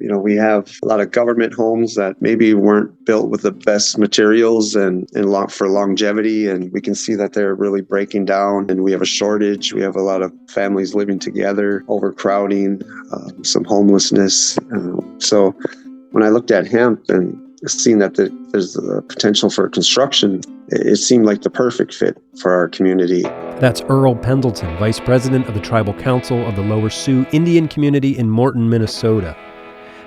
We have a lot of government homes that maybe weren't built with the best materials and for longevity. And we can see that they're really breaking down, and we have a shortage. We have a lot of families living together, overcrowding, some homelessness. So when I looked at hemp and seen that there's the potential for construction, it seemed like the perfect fit for our community. That's Earl Pendleton, Vice President of the Tribal Council of the Lower Sioux Indian Community in Morton, Minnesota.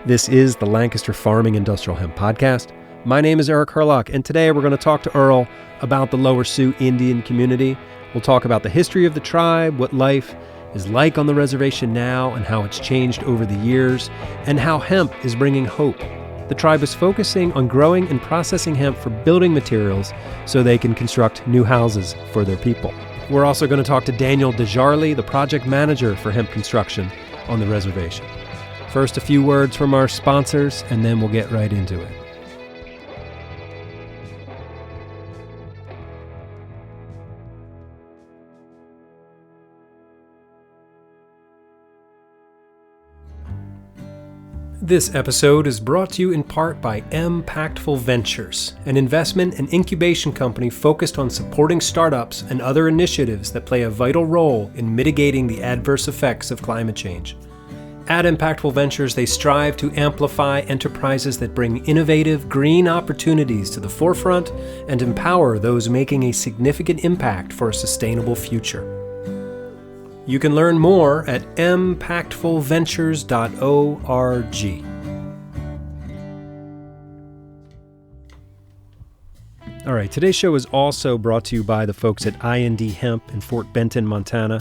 This is the Lancaster Farming Industrial Hemp Podcast. My name is Eric Herlock, and today we're going to talk to Earl about the Lower Sioux Indian Community. We'll talk about the history of the tribe, what life is like on the reservation now and how it's changed over the years, and how hemp is bringing hope. The tribe is focusing on growing and processing hemp for building materials so they can construct new houses for their people. We're also going to talk to Daniel DeJarly, the project manager for hemp construction on the reservation. First, a few words from our sponsors, and then we'll get right into it. This episode is brought to you in part by Impactful Ventures, an investment and incubation company focused on supporting startups and other initiatives that play a vital role in mitigating the adverse effects of climate change. At Impactful Ventures, they strive to amplify enterprises that bring innovative, green opportunities to the forefront and empower those making a significant impact for a sustainable future. You can learn more at impactfulventures.org. All right, today's show is also brought to you by the folks at I&D Hemp in Fort Benton, Montana,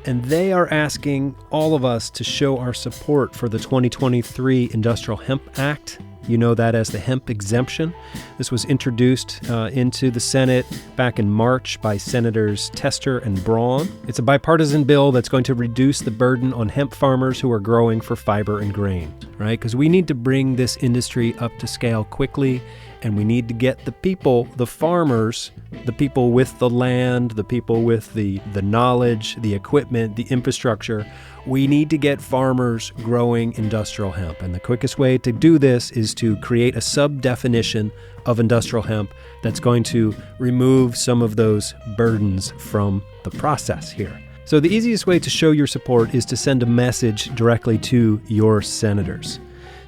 and they are asking all of us to show our support for the 2023 Industrial Hemp Act. You know that as the hemp exemption. This was introduced into the Senate back in March by Senators Tester and Braun. It's a bipartisan bill that's going to reduce the burden on hemp farmers who are growing for fiber and grain, right? Because we need to bring this industry up to scale quickly, and we need to get the people, the farmers, the people with the land, the people with the knowledge, the equipment, the infrastructure. We need to get farmers growing industrial hemp. And the quickest way to do this is to create a sub-definition of industrial hemp that's going to remove some of those burdens from the process here. So the easiest way to show your support is to send a message directly to your senators.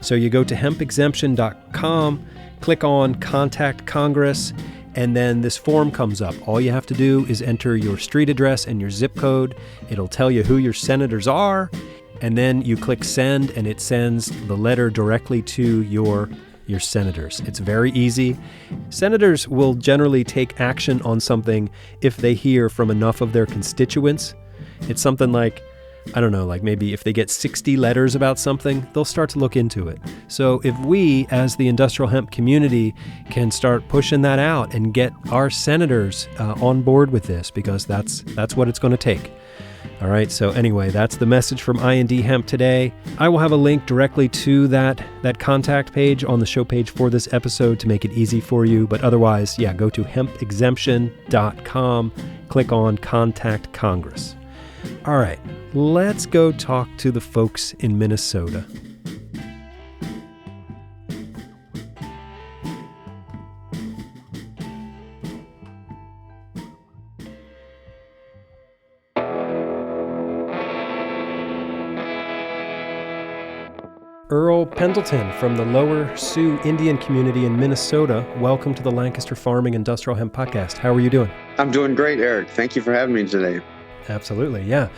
So you go to hempexemption.com, click on Contact Congress, and then this form comes up. All you have to do is enter your street address and your zip code. It'll tell you who your senators are, and then you click send, and it sends the letter directly to your senators. It's very easy. Senators will generally take action on something if they hear from enough of their constituents. It's something like, I don't know, like maybe if they get 60 letters about something, they'll start to look into it. So if we, as the industrial hemp community, can start pushing that out and get our senators on board with this, because that's what it's going to take. All right, so anyway, that's the message from I&D Hemp today. I will have a link directly to that contact page on the show page for this episode to make it easy for you. But otherwise, yeah, go to hempexemption.com, click on Contact Congress. All right, let's go talk to the folks in Minnesota. Earl Pendleton from the Lower Sioux Indian Community in Minnesota. Welcome to the Lancaster Farming Industrial Hemp Podcast. How are you doing? I'm doing great, Eric. Thank you for having me today. Absolutely, yeah.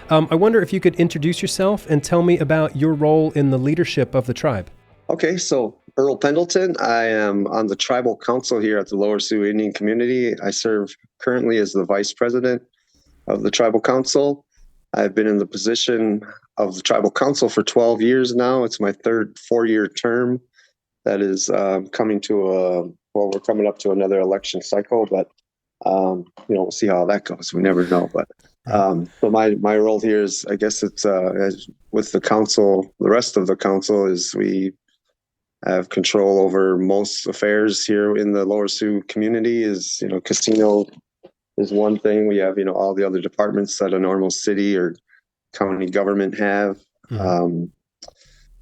I wonder if you could introduce yourself and tell me about your role in the leadership of the tribe. Okay, so Earl Pendleton. I am on the tribal council here at the Lower Sioux Indian Community. I serve currently as the vice president of the tribal council. I've been in the position of the tribal council for 12 years now. It's my third 4-year term. That is we're coming up to another election cycle, but we'll see how that goes. We never know. But so my role here is, I guess it's as with the council, the rest of the council is we have control over most affairs here in the Lower Sioux community. Is casino is one thing. We have all the other departments that a normal city or county government have.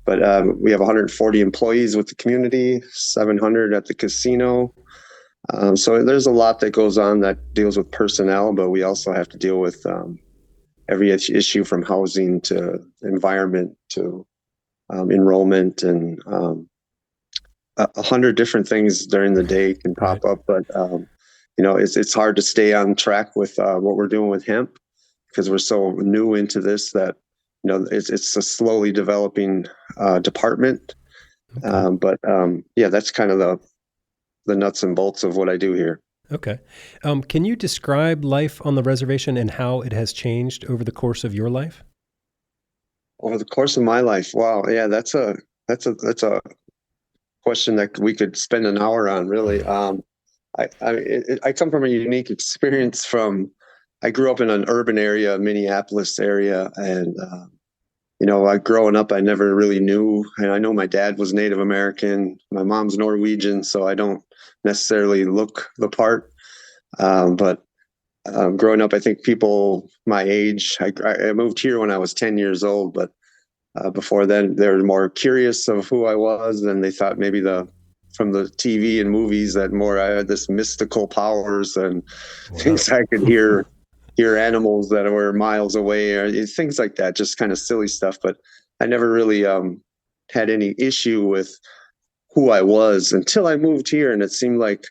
But we have 140 employees with the community, 700 at the casino. So there's a lot that goes on that deals with personnel, but we also have to deal with every issue from housing to environment to enrollment, and 100 different things during the day can pop up. But it's hard to stay on track with what we're doing with hemp, because we're so new into this that it's a slowly developing department. Okay. But that's kind of the nuts and bolts of what I do here. Okay. Can you describe life on the reservation and how it has changed over the course of your life? Over the course of my life, wow, yeah, that's a question that we could spend an hour on, really. I come from a unique experience. I grew up in an urban area, Minneapolis area, and growing up, I never really knew. And I know my dad was Native American, my mom's Norwegian, so I don't necessarily look the part. But growing up, I think people my age, I moved here when I was 10 years old, but before then, they were more curious of who I was, and they thought maybe from the TV and movies that I had this mystical powers and things. I could hear animals that were miles away, or things like that, just kind of silly stuff. But I never really had any issue with who I was until I moved here, and it seemed like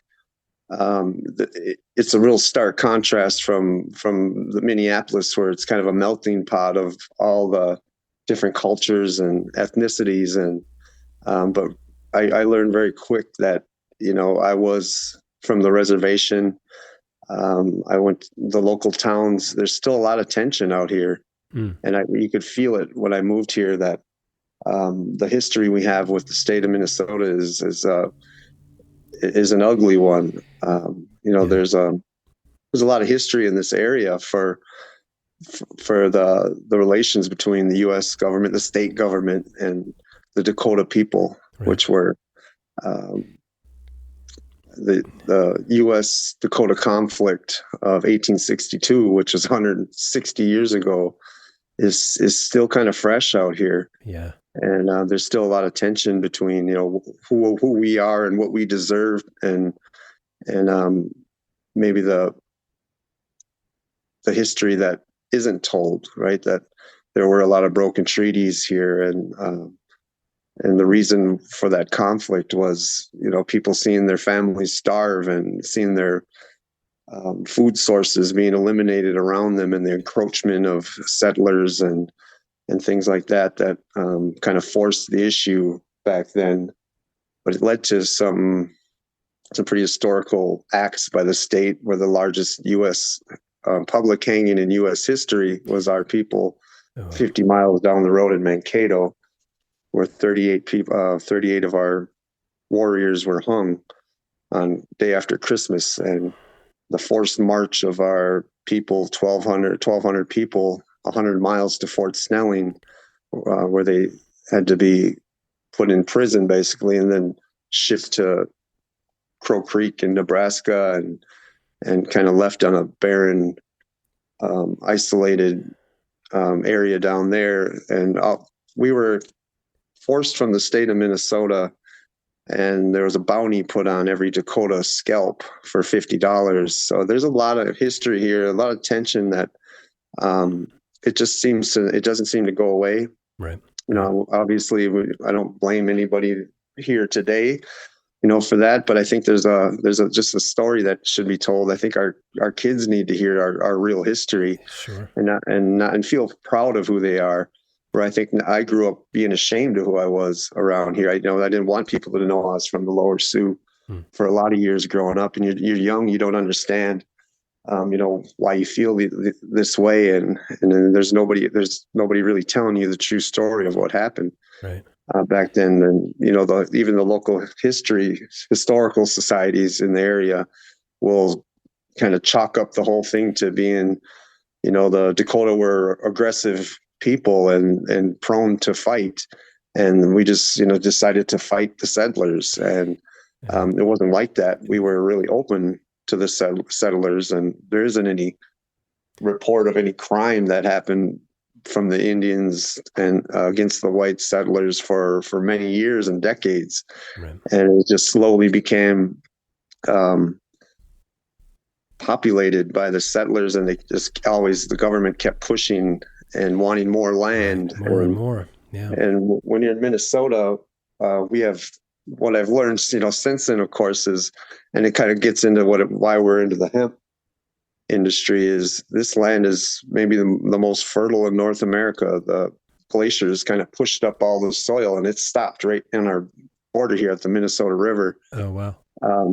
it's a real stark contrast from the Minneapolis, where it's kind of a melting pot of all the different cultures and ethnicities. And but I learned very quick that I was from the reservation. I went the local towns. There's still a lot of tension out here, and you could feel it when I moved here. That the history we have with the state of Minnesota is an ugly one. There's a lot of history in this area for the relations between the U.S. government, the state government, and the Dakota people, which were the U.S. Dakota conflict of 1862, which is 160 years ago, is still kind of fresh out here. Yeah. And there's still a lot of tension between who we are and what we deserve, and maybe the history that isn't told, right? That there were a lot of broken treaties here, and the reason for that conflict was people seeing their families starve and seeing their food sources being eliminated around them, and the encroachment of settlers and things like that kind of forced the issue back then. But it led to some pretty historical acts by the state, where the largest U.S. Public hanging in U.S. history was our people, 50 miles down the road in Mankato, where 38 of our warriors were hung on day after Christmas. And the forced march of our people, 1,200 people, 100 miles to Fort Snelling, where they had to be put in prison, basically, and then shipped to Crow Creek in Nebraska, and kind of left on a barren, isolated area down there. And we were forced from the state of Minnesota, and there was a bounty put on every Dakota scalp for $50. So there's a lot of history here, a lot of tension that it doesn't seem to go away. Right. Obviously, I don't blame anybody here today, for that. But I think there's just a story that should be told. I think our kids need to hear our real history, Sure, and feel proud of who they are. Where I think I grew up being ashamed of who I was around here. I didn't want people to know I was from the Lower Sioux for a lot of years growing up. And you're young, you don't understand, why you feel this way, and then there's nobody really telling you the true story of what happened. Right. Back then. And even the local historical societies in the area will kind of chalk up the whole thing to being, the Dakota were aggressive people and prone to fight, and we just decided to fight the settlers. And it wasn't like that. We were really open to the settlers, and there isn't any report of any crime that happened from the Indians and against the white settlers for many years and decades, Right. and it just slowly became populated by the settlers, and they just always the government kept pushing and wanting more land. Right. More and more. Yeah. And when you're in Minnesota, we have what I've learned, since then, of course, is, and it kind of gets into why we're into the hemp industry, is this land is maybe the most fertile in North America. The glaciers kind of pushed up all the soil, and it stopped right in our border here at the Minnesota River. Oh, wow.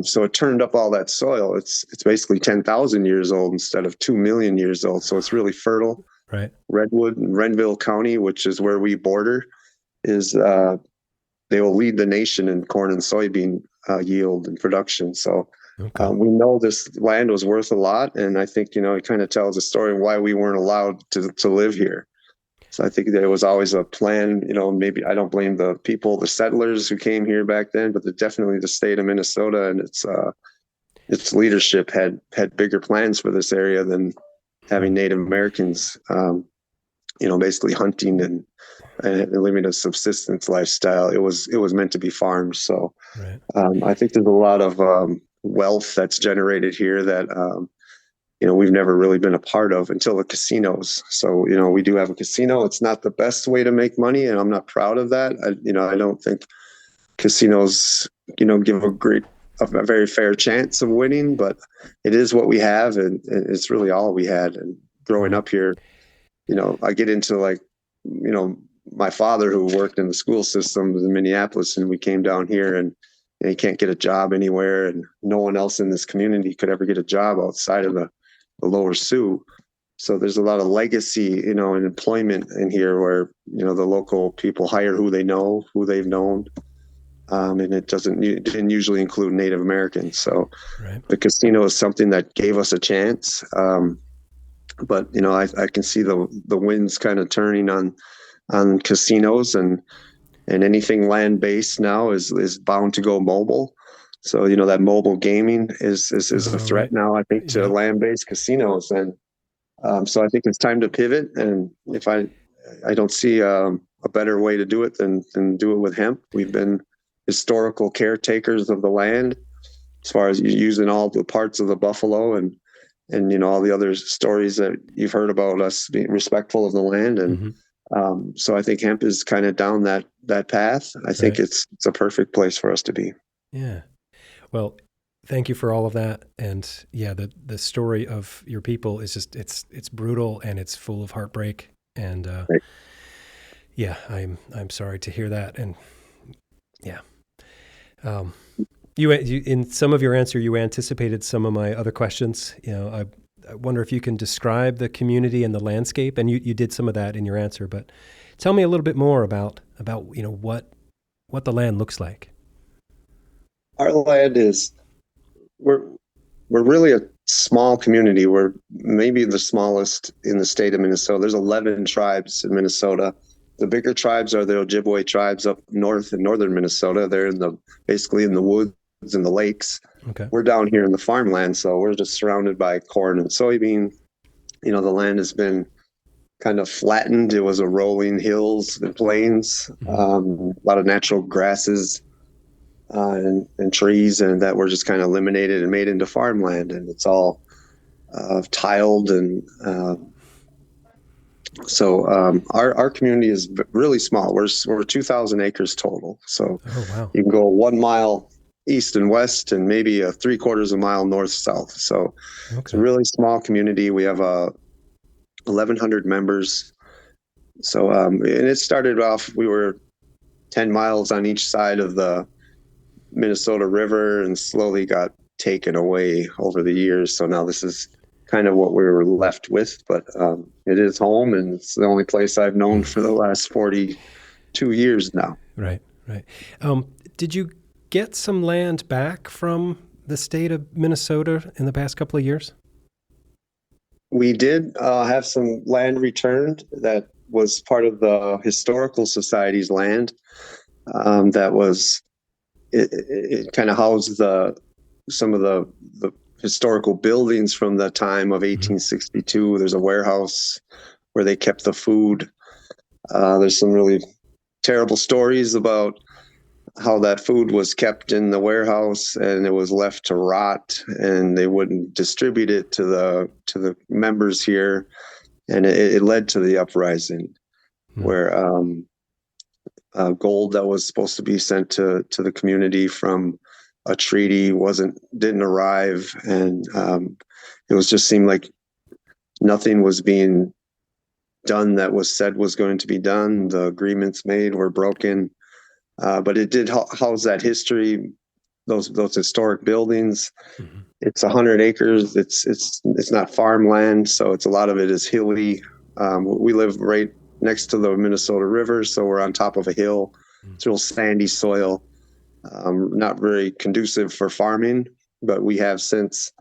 So it turned up all that soil. It's basically 10,000 years old instead of 2 million years old. So it's really fertile. Right. Redwood and Renville County, which is where we border, is they will lead the nation in corn and soybean yield and production. So Okay. we know this land was worth a lot, and I think it kind of tells a story of why we weren't allowed to live here. So I think there was always a plan. Maybe I don't blame the people, the settlers who came here back then, but definitely the state of Minnesota and its leadership had bigger plans for this area than having Native Americans, basically hunting and living a subsistence lifestyle. It was meant to be farmed. So Right. I think there's a lot of wealth that's generated here that we've never really been a part of until the casinos. So we do have a casino. It's not the best way to make money, and I'm not proud of that. I don't think casinos give a very fair chance of winning, but it is what we have, and it's really all we had. And growing up here, I get into my father, who worked in the school system in Minneapolis, and we came down here, and he can't get a job anywhere, and no one else in this community could ever get a job outside of the Lower Sioux. So there's a lot of legacy, and employment in here where, the local people hire who they know, who they've known. And it didn't usually include Native Americans. So Right. the casino is something that gave us a chance. But I can see the winds kind of turning on casinos, and anything land-based now is bound to go mobile. So that mobile gaming is a threat Right. now, I think, to Yeah. land-based casinos, and so I think it's time to pivot. And if I don't see a better way to do it than do it with hemp. We've been historical caretakers of the land, as far as using all the parts of the buffalo and all the other stories that you've heard about us being respectful of the land. And so I think hemp is kind of down that path. I think it's a perfect place for us to be. Yeah. Well, thank you for all of that. And yeah, the story of your people is just, it's brutal, and it's full of heartbreak. And yeah, I'm sorry to hear that. And yeah. You in some of your answer, you anticipated some of my other questions. I wonder if you can describe the community and the landscape, and you did some of that in your answer, but tell me a little bit more about what the land looks like. Our land we're really a small community. We're maybe the smallest in the state of Minnesota. There's 11 tribes in Minnesota. The bigger tribes are the Ojibwe tribes up north in northern Minnesota. They're basically in the woods and the lakes. Okay. We're down here in the farmland, so we're just surrounded by corn and soybean. The land has been kind of flattened. It was a rolling hills and plains, a lot of natural grasses and trees, and that were just kind of eliminated and made into farmland. And it's all tiled, and so our community is really small. We're 2,000 acres total. So You can go 1 mile east and west, and maybe a 3/4 mile north south. So It's a really small community. We have 1,100 members. So and it started off, we were 10 miles on each side of the Minnesota River, and slowly got taken away over the years. So now this is kind of what we were left with, but it is home, and it's the only place I've known for the last 42 years now. Right. Did you get some land back from the state of Minnesota in the past couple of years? We did have some land returned that was part of the Historical Society's land. That was, it kind of housed some of the historical buildings from the time of 1862. There's a warehouse where they kept the food. There's some really terrible stories about how that food was kept in the warehouse and it was left to rot, and they wouldn't distribute it to the members here, and it led to the uprising, where gold that was supposed to be sent to the community from a treaty didn't arrive, and it was just seemed like nothing was being done that was said was going to be done. The agreements made were broken, but it did house that history, those historic buildings. Mm-hmm. It's 100 acres. It's not farmland, so it's a lot of it is hilly. We live right next to the Minnesota River, so we're on top of a hill. It's real sandy soil, not very conducive for farming, but we have since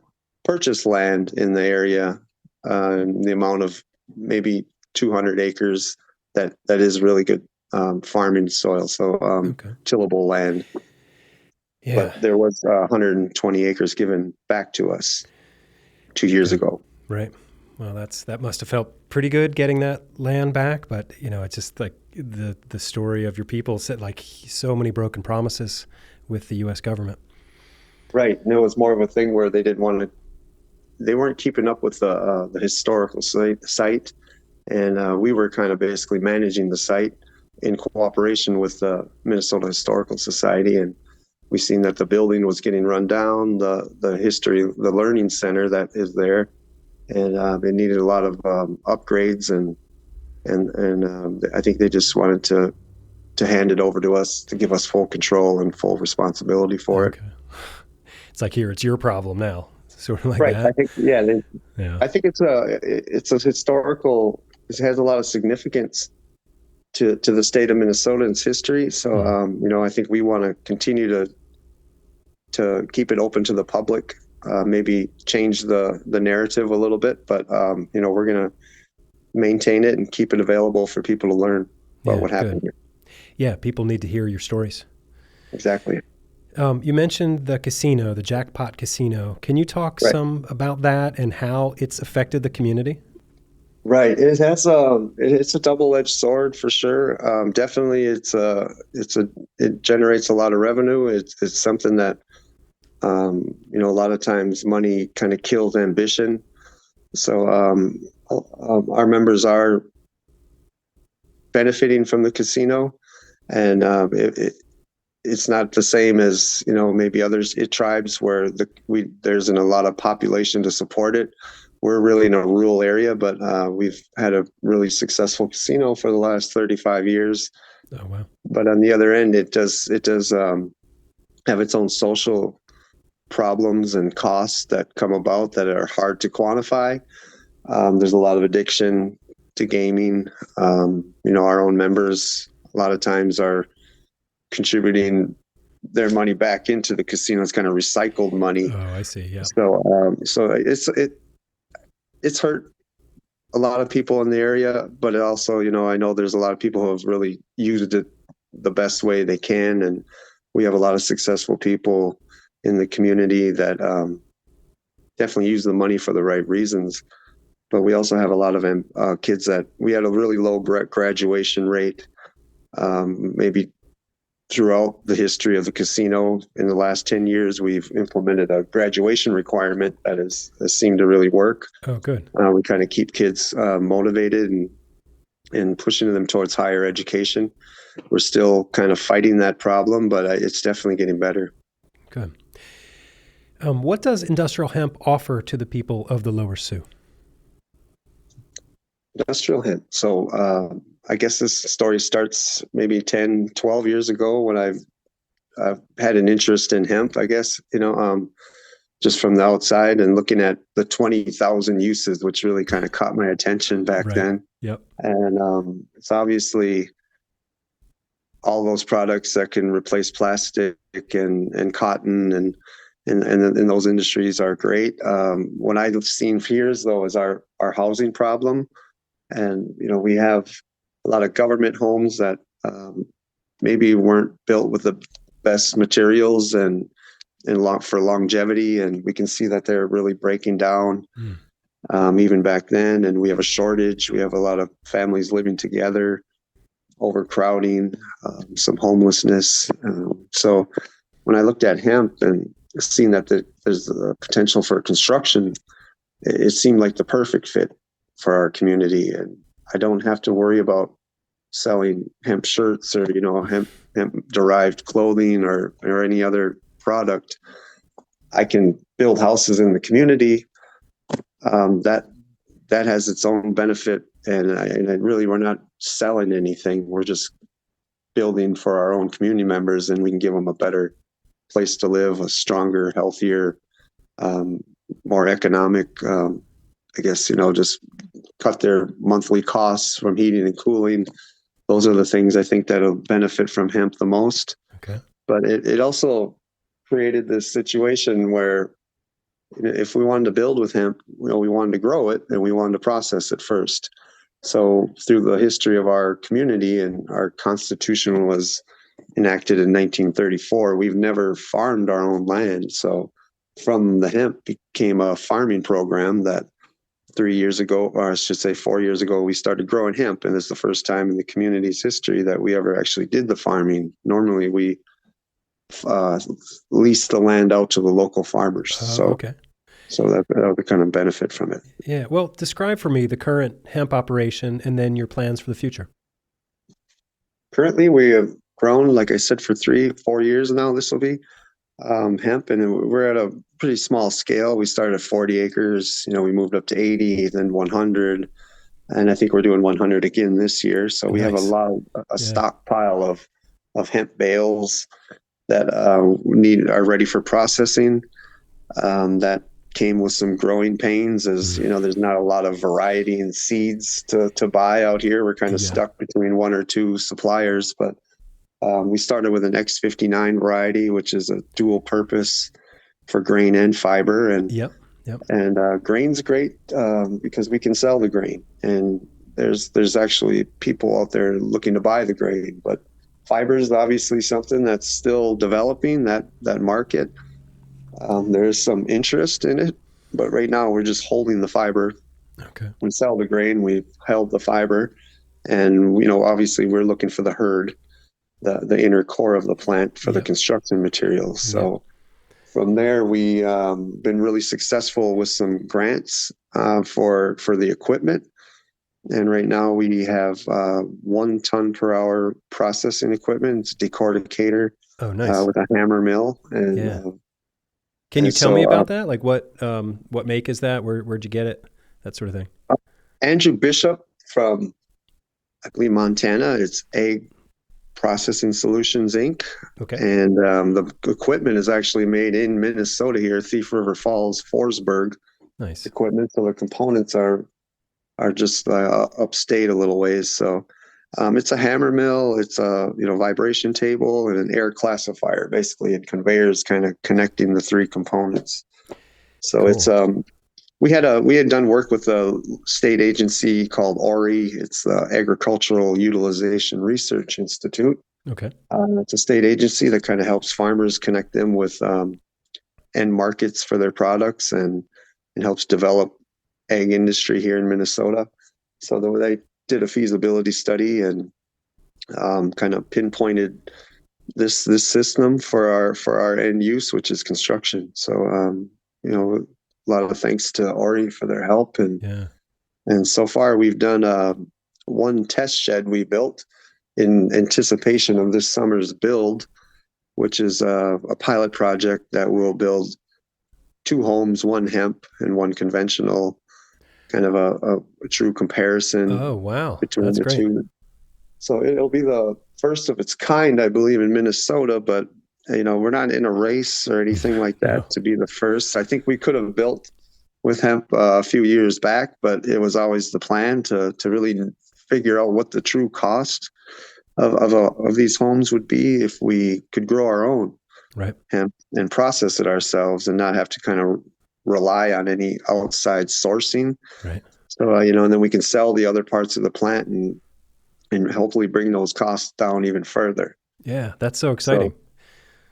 purchased land in the area, the amount of maybe 200 acres that is really good farming soil, so tillable land. Yeah. But there was 120 acres given back to us 2 years ago. Right. Well, that must have felt pretty good getting that land back, but it's just like the story of your people said, like so many broken promises with the U.S. government. Right. And it was more of a thing where they weren't keeping up with the historical site, and we were kind of basically managing the site in cooperation with the Minnesota Historical Society, and we seen that the building was getting run down, the history, the learning center that is there. And it needed a lot of upgrades, and I think they just wanted to hand it over to us to give us full control and full responsibility for it. It's like, here, it's your problem now, sort of like right. that. I think, I think it's a historical. It has a lot of significance to the state of Minnesota and its history. So I think we want to continue to keep it open to the public. Maybe change the narrative a little bit, but we're going to maintain it and keep it available for people to learn about what happened here. Yeah, people need to hear your stories. Exactly. You mentioned the casino, the Jackpot Casino. Can you talk some about that and how it's affected the community? Right. It has it's a double-edged sword for sure. Definitely, it generates a lot of revenue. It's something that a lot of times money kind of kills ambition. So our members are benefiting from the casino, and it's not the same as maybe others tribes where there's a lot of population to support it. We're really in a rural area, but we've had a really successful casino for the last 35 years. Oh wow! But on the other end, it does have its own social problems and costs that come about that are hard to quantify. There's a lot of addiction to gaming. Our own members a lot of times are contributing their money back into the casino. It's kind of recycled money. Oh, I see. Yeah. So it's hurt a lot of people in the area, but it also, I know there's a lot of people who have really used it the best way they can, and we have a lot of successful people in the community that definitely use the money for the right reasons. But we also have a lot of kids that we had a really low graduation rate, maybe throughout the history of the casino. In the last 10 years, we've implemented a graduation requirement that has seemed to really work. Oh, good. We kind of keep kids motivated and pushing them towards higher education. We're still kind of fighting that problem, but it's definitely getting better. Good. What does industrial hemp offer to the people of the Lower Sioux? Industrial hemp. So I guess this story starts maybe 10, 12 years ago when I've had an interest in hemp, I guess, just from the outside and looking at the 20,000 uses, which really kind of caught my attention back then. Yep. And it's obviously all those products that can replace plastic and cotton and those industries are great. What I've seen for years, though, is our housing problem. And, we have a lot of government homes that maybe weren't built with the best materials and for longevity. And we can see that they're really breaking down. even back then. And we have a shortage. We have a lot of families living together, overcrowding, some homelessness. So when I looked at hemp and seen that there's a potential for construction, it seemed like the perfect fit for our community. And I don't have to worry about selling hemp shirts or, hemp derived clothing or any other product. I can build houses in the community. That has its own benefit. And really, we're not selling anything. We're just building for our own community members, and we can give them a better place to live, a stronger, healthier, more economic, I guess, just cut their monthly costs from heating and cooling. Those are the things I think that'll benefit from hemp the most. Okay. But it also created this situation where if we wanted to build with hemp, we wanted to grow it and we wanted to process it first. So through the history of our community, and our Constitution was enacted in 1934, we've never farmed our own land. So from the hemp became a farming program that 3 years ago, or I should say 4 years ago, we started growing hemp. And it's the first time in the community's history that we ever actually did the farming. Normally we lease the land out to the local farmers. Okay. So that would kind of benefit from it. Yeah. Well, describe for me the current hemp operation and then your plans for the future. Currently, we have grown, like I said, for 4 years now. This will be hemp, and we're at a pretty small scale. We started at 40 acres. We moved up to 80, then 100, and I think we're doing 100 again this year. So we have a stockpile of hemp bales that are ready for processing. That came with some growing pains, as there's not a lot of variety in seeds to buy out here. We're kind of stuck between one or two suppliers, but we started with an X59 variety, which is a dual purpose for grain and fiber. And and grain's great because we can sell the grain, and there's actually people out there looking to buy the grain. But fiber is obviously something that's still developing, that market. There's some interest in it, but right now we're just holding the fiber. Okay. We sell the grain, we've held the fiber, and obviously we're looking for the herd, the inner core of the plant for the construction materials. So from there, we been really successful with some grants for the equipment. And right now we have 1 ton per hour processing equipment. It's a decorticator with a hammer mill. And can you tell me about that? Like what make is that? Where'd you get it? That sort of thing. Andrew Bishop from, I believe, Montana. It's Ag Processing Solutions, Inc. Okay. And the equipment is actually made in Minnesota here, Thief River Falls, Forsberg. Nice equipment. So the components are just upstate a little ways. So it's a hammer mill, it's a vibration table, and an air classifier, basically, and conveyors kind of connecting the three components. So cool. It's we had done work with a state agency called ORI. It's the Agricultural Utilization Research Institute. Okay. It's a state agency that kind of helps farmers, connect them with end markets for their products, and helps develop ag industry here in Minnesota. So they did a feasibility study and kind of pinpointed this system for our end use, which is construction. So a lot of thanks to Ori for their help, and so far we've done one test shed we built in anticipation of this summer's build, which is a pilot project that will build 2 homes, 1 hemp and 1 conventional, kind of a true comparison. Oh, wow. Between That's the great. two. So it'll be the first of its kind, I believe, in Minnesota, but we're not in a race or anything like that to be the first. I think we could have built with hemp a few years back, but it was always the plan to really figure out what the true cost of these homes would be if we could grow our own hemp and process it ourselves and not have to kind of rely on any outside sourcing. Right. So, and then we can sell the other parts of the plant and hopefully bring those costs down even further. Yeah, that's so exciting.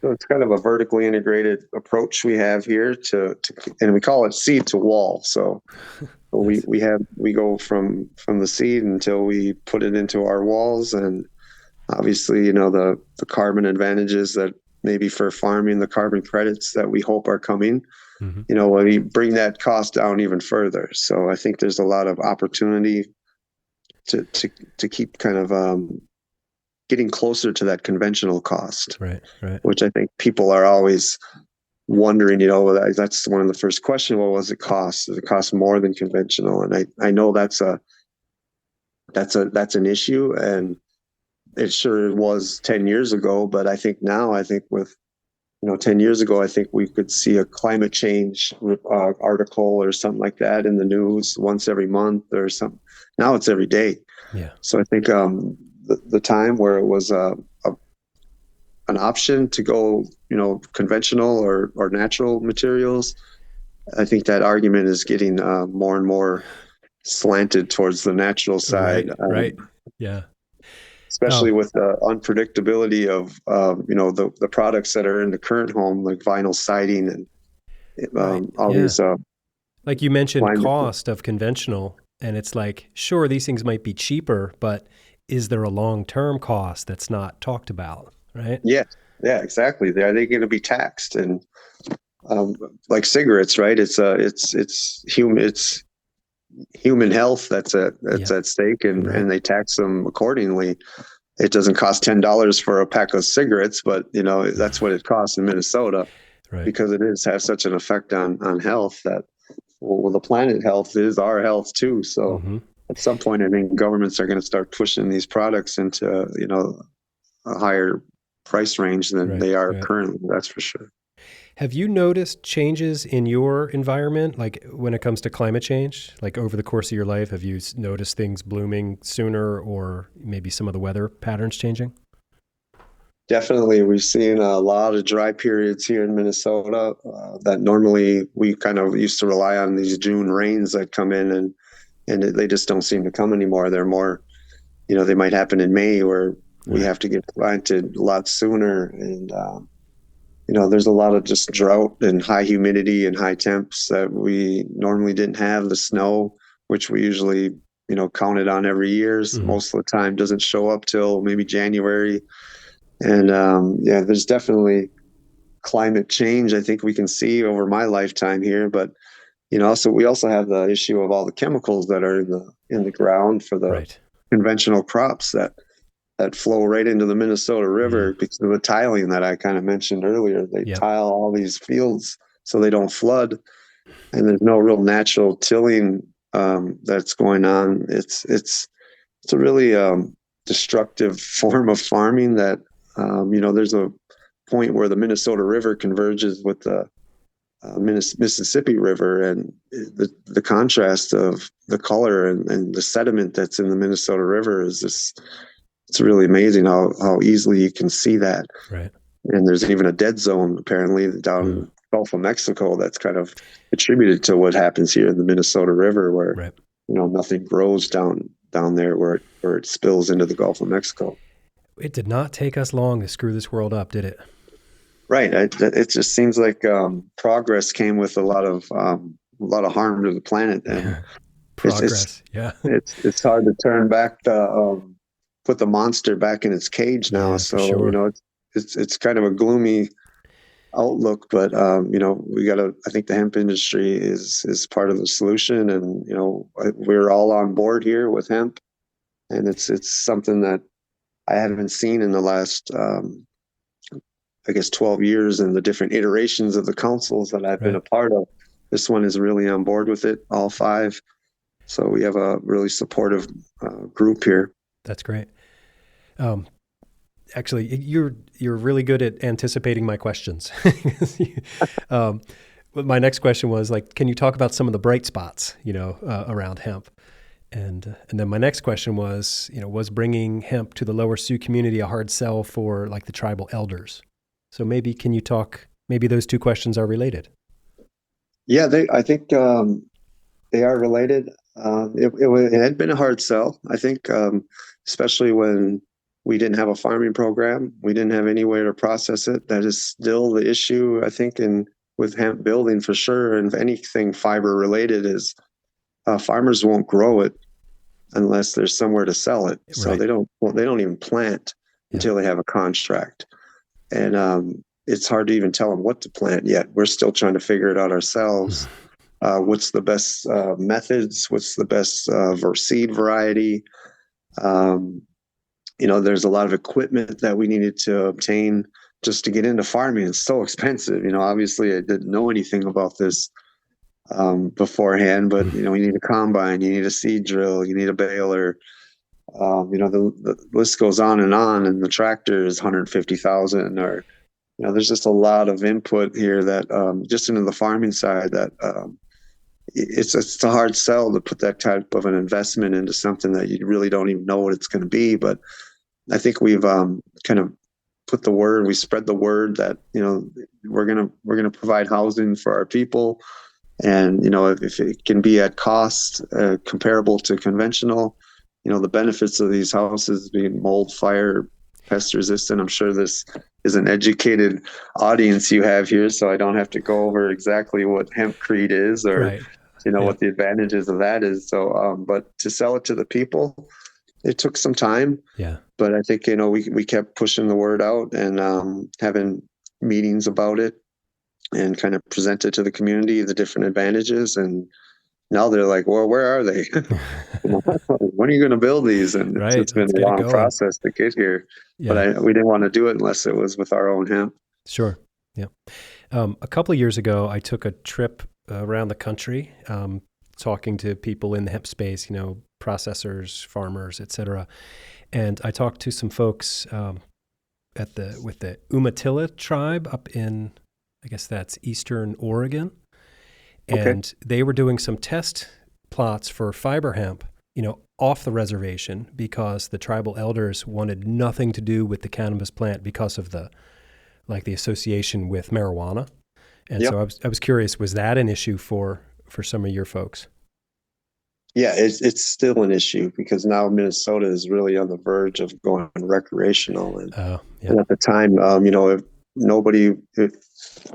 So it's kind of a vertically integrated approach we have here and we call it seed to wall. So So Nice. we go from the seed until we put it into our walls, and obviously, the carbon advantages that maybe for farming, the carbon credits that we hope are coming, Hmm. we bring that cost down even further. So I think there's a lot of opportunity to keep kind of getting closer to that conventional cost, Right, right. which I think people are always wondering, that's one of the first questions. Well, what does it cost? Does it cost more than conventional? And I know that's an issue, and it sure was 10 years ago, but I think now, with 10 years ago, I think we could see a climate change article or something like that in the news once every month or something. Now it's every day. Yeah. So I think the time where it was an option to go, conventional or natural materials, I think that argument is getting more and more slanted towards the natural side. Right, right. Yeah. Especially Um, with the unpredictability of the products that are in the current home, like vinyl siding and right. all Yeah. these Like you mentioned climate. cost of conventional, and it's like, sure, these things might be cheaper, but is there a long-term cost that's not talked about, right? Yeah, yeah, exactly. Are they going to be taxed? And um, like cigarettes, right? It's human health that's Yeah. at stake, Right. and they tax them accordingly. It doesn't cost $10 for a pack of cigarettes, but that's what it costs in Minnesota, Right. because it is has such an effect on health that, well, the planet health is our health too. So Hmm. at some point, I think governments are going to start pushing these products into a higher price range than Right. they are Right. currently. That's for sure. Have you noticed changes in your environment, like when it comes to climate change? Like over the course of your life, have you noticed things blooming sooner or maybe some of the weather patterns changing? Definitely, we've seen a lot of dry periods here in Minnesota that normally we kind of used to rely on these June rains that come in, and they just don't seem to come anymore. They're more, they might happen in May, where we Right. have to get planted a lot sooner. And there's a lot of just drought and high humidity and high temps that we normally didn't have. The snow, which we usually counted on every year, Hmm. most of the time doesn't show up till maybe January. And yeah, there's definitely climate change I think we can see over my lifetime here. But so we also have the issue of all the chemicals that are in the ground for the Right. conventional crops that flow right into the Minnesota Mm. River because of the tiling that I kind of mentioned earlier. They Yep. tile all these fields so they don't flood, and there's no real natural tilling that's going on. It's a really destructive form of farming that there's a point where the Minnesota River converges with the Mississippi River, and the contrast of the color and the sediment that's in the Minnesota River is just, it's really amazing how easily you can see that. Right. And there's even a dead zone apparently down in Mm. the Gulf of Mexico that's kind of attributed to what happens here in the Minnesota River, where Right. nothing grows down there where it spills into the Gulf of Mexico. It did not take us long to screw this world up, did it? Right. It just seems like progress came with a lot of harm to the planet, and Yeah. it's it's Progress. Yeah. it's hard to turn back put the monster back in its cage now. Yeah, for So sure. it's kind of a gloomy outlook, but we got to. I think the hemp industry is part of the solution, and we're all on board here with hemp, and it's something that I haven't seen in the last I guess 12 years and the different iterations of the councils that I've been Right. a part of. This one is really on board with it, all five. So we have a really supportive group here. That's great. Um, Actually, you're really good at anticipating my questions. But my next question was like, can you talk about some of the bright spots, around hemp? And then my next question was, was bringing hemp to the Lower Sioux community a hard sell for like the tribal elders? So maybe can you talk? Maybe those two questions are related. Yeah, I think they are related. It had been a hard sell, I think, especially when we didn't have a farming program. We didn't have anywhere to process it. That is still the issue, I think, with hemp building for sure. And if anything fiber related is farmers won't grow it unless there's somewhere to sell it. So Right. they don't even plant Yeah. until they have a contract. And it's hard to even tell them what to plant yet. We're still trying to figure it out ourselves. What's the best methods? What's the best seed variety? Um, there's a lot of equipment that we needed to obtain just to get into farming. It's so expensive. Obviously I didn't know anything about this beforehand, but you need a combine, you need a seed drill, you need a baler. The list goes on, and the tractor is 150,000, or there's just a lot of input here that just into the farming side that it's a hard sell to put that type of an investment into something that you really don't even know what it's going to be. But I think we've kind of we spread the word that we're gonna provide housing for our people, and if it can be at cost comparable to conventional, the benefits of these houses being mold, fire, pest resistant. I'm sure this is an educated audience you have here, so I don't have to go over exactly what hempcrete is, or Right. what the advantages of that is. So, but to sell it to the people, it took some time. Yeah. But I think we kept pushing the word out, and having meetings about it, and kind of presented to the community the different advantages. And now they're like, well, where are they? When are you going to build these? And Right. it's been Let's a get it long going. process to get here. Yeah. But we didn't want to do it unless it was with our own hemp. Sure. Yeah. A couple of years ago, I took a trip around the country, talking to people in the hemp space, processors, farmers, et cetera. And I talked to some folks with the Umatilla tribe up in, I guess that's Eastern Oregon. And Okay. they were doing some test plots for fiber hemp, off the reservation, because the tribal elders wanted nothing to do with the cannabis plant because of the association with marijuana. And Yep. so I was curious, was that an issue for some of your folks? Yeah, it's still an issue because now Minnesota is really on the verge of going recreational. Yeah. And at the time, if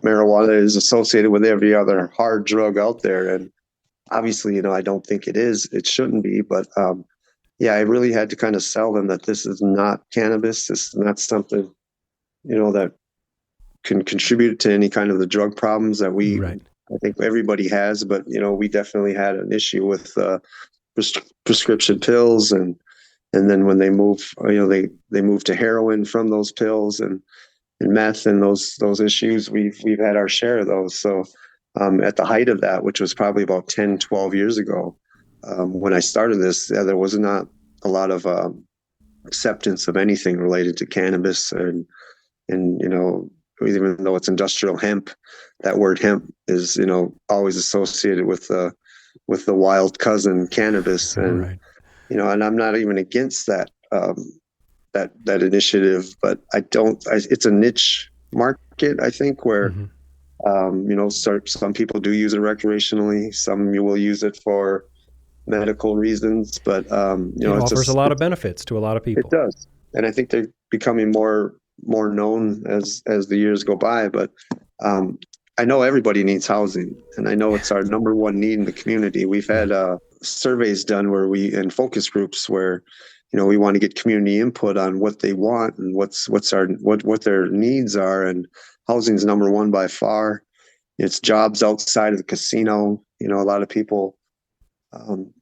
marijuana is associated with every other hard drug out there, and obviously, I don't think it shouldn't be, but yeah, I really had to kind of sell them that this is not cannabis. This is not something, that can contribute to any kind of the drug problems that Right. I think everybody has. But, we definitely had an issue with prescription pills, and then when they move, they move to heroin from those pills, and meth, and those issues, we've had our share of those. So at the height of that, which was probably about 10, 12 years ago, when I started this, there was not a lot of acceptance of anything related to cannabis, and even though it's industrial hemp, that word hemp is always associated with the wild cousin cannabis. And Right. and I'm not even against that that initiative, but it's a niche market, I think, where Mm-hmm. some people do use it recreationally, some you will use it for medical reasons, but It offers a lot of benefits to a lot of it people. does. And I think they're becoming more known as the years go by. But I know everybody needs housing, and I know it's our number one need in the community. We've had surveys done and focus groups where we want to get community input on what they want and what their needs are. And housing's number one by far. It's jobs outside of the casino. A lot of people,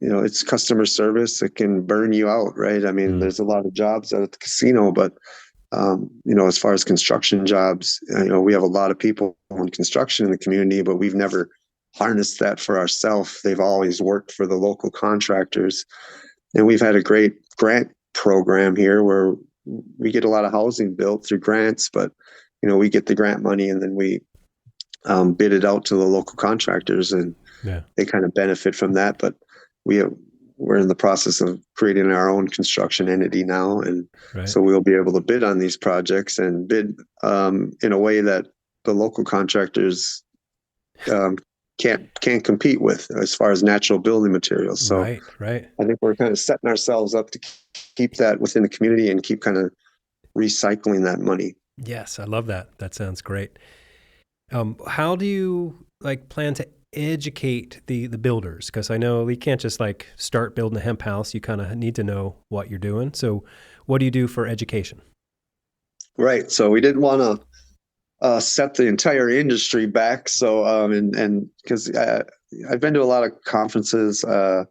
it's customer service. It can burn you out, right? I mean, there's a lot of jobs at the casino, but as far as construction jobs, we have a lot of people in construction in the community, but we've never harnessed that for ourselves. They've always worked for the local contractors. And we've had a great grant program here where we get a lot of housing built through grants, but, we get the grant money, and then we bid it out to the local contractors, and they kind of benefit from that. But we're in the process of creating our own construction entity now, and so we'll be able to bid on these projects and bid in a way that the local contractors can't compete with as far as natural building materials. So right. I think we're kind of setting ourselves up to keep that within the community and keep kind of recycling that money. Yes, I love that. That sounds great. How do you plan to educate the builders? Because I know you can't just like start building a hemp house. You kind of need to know what you're doing. So what do you do for education? Right. So we didn't want to set the entire industry back. So and because I've been to a lot of conferences. Well,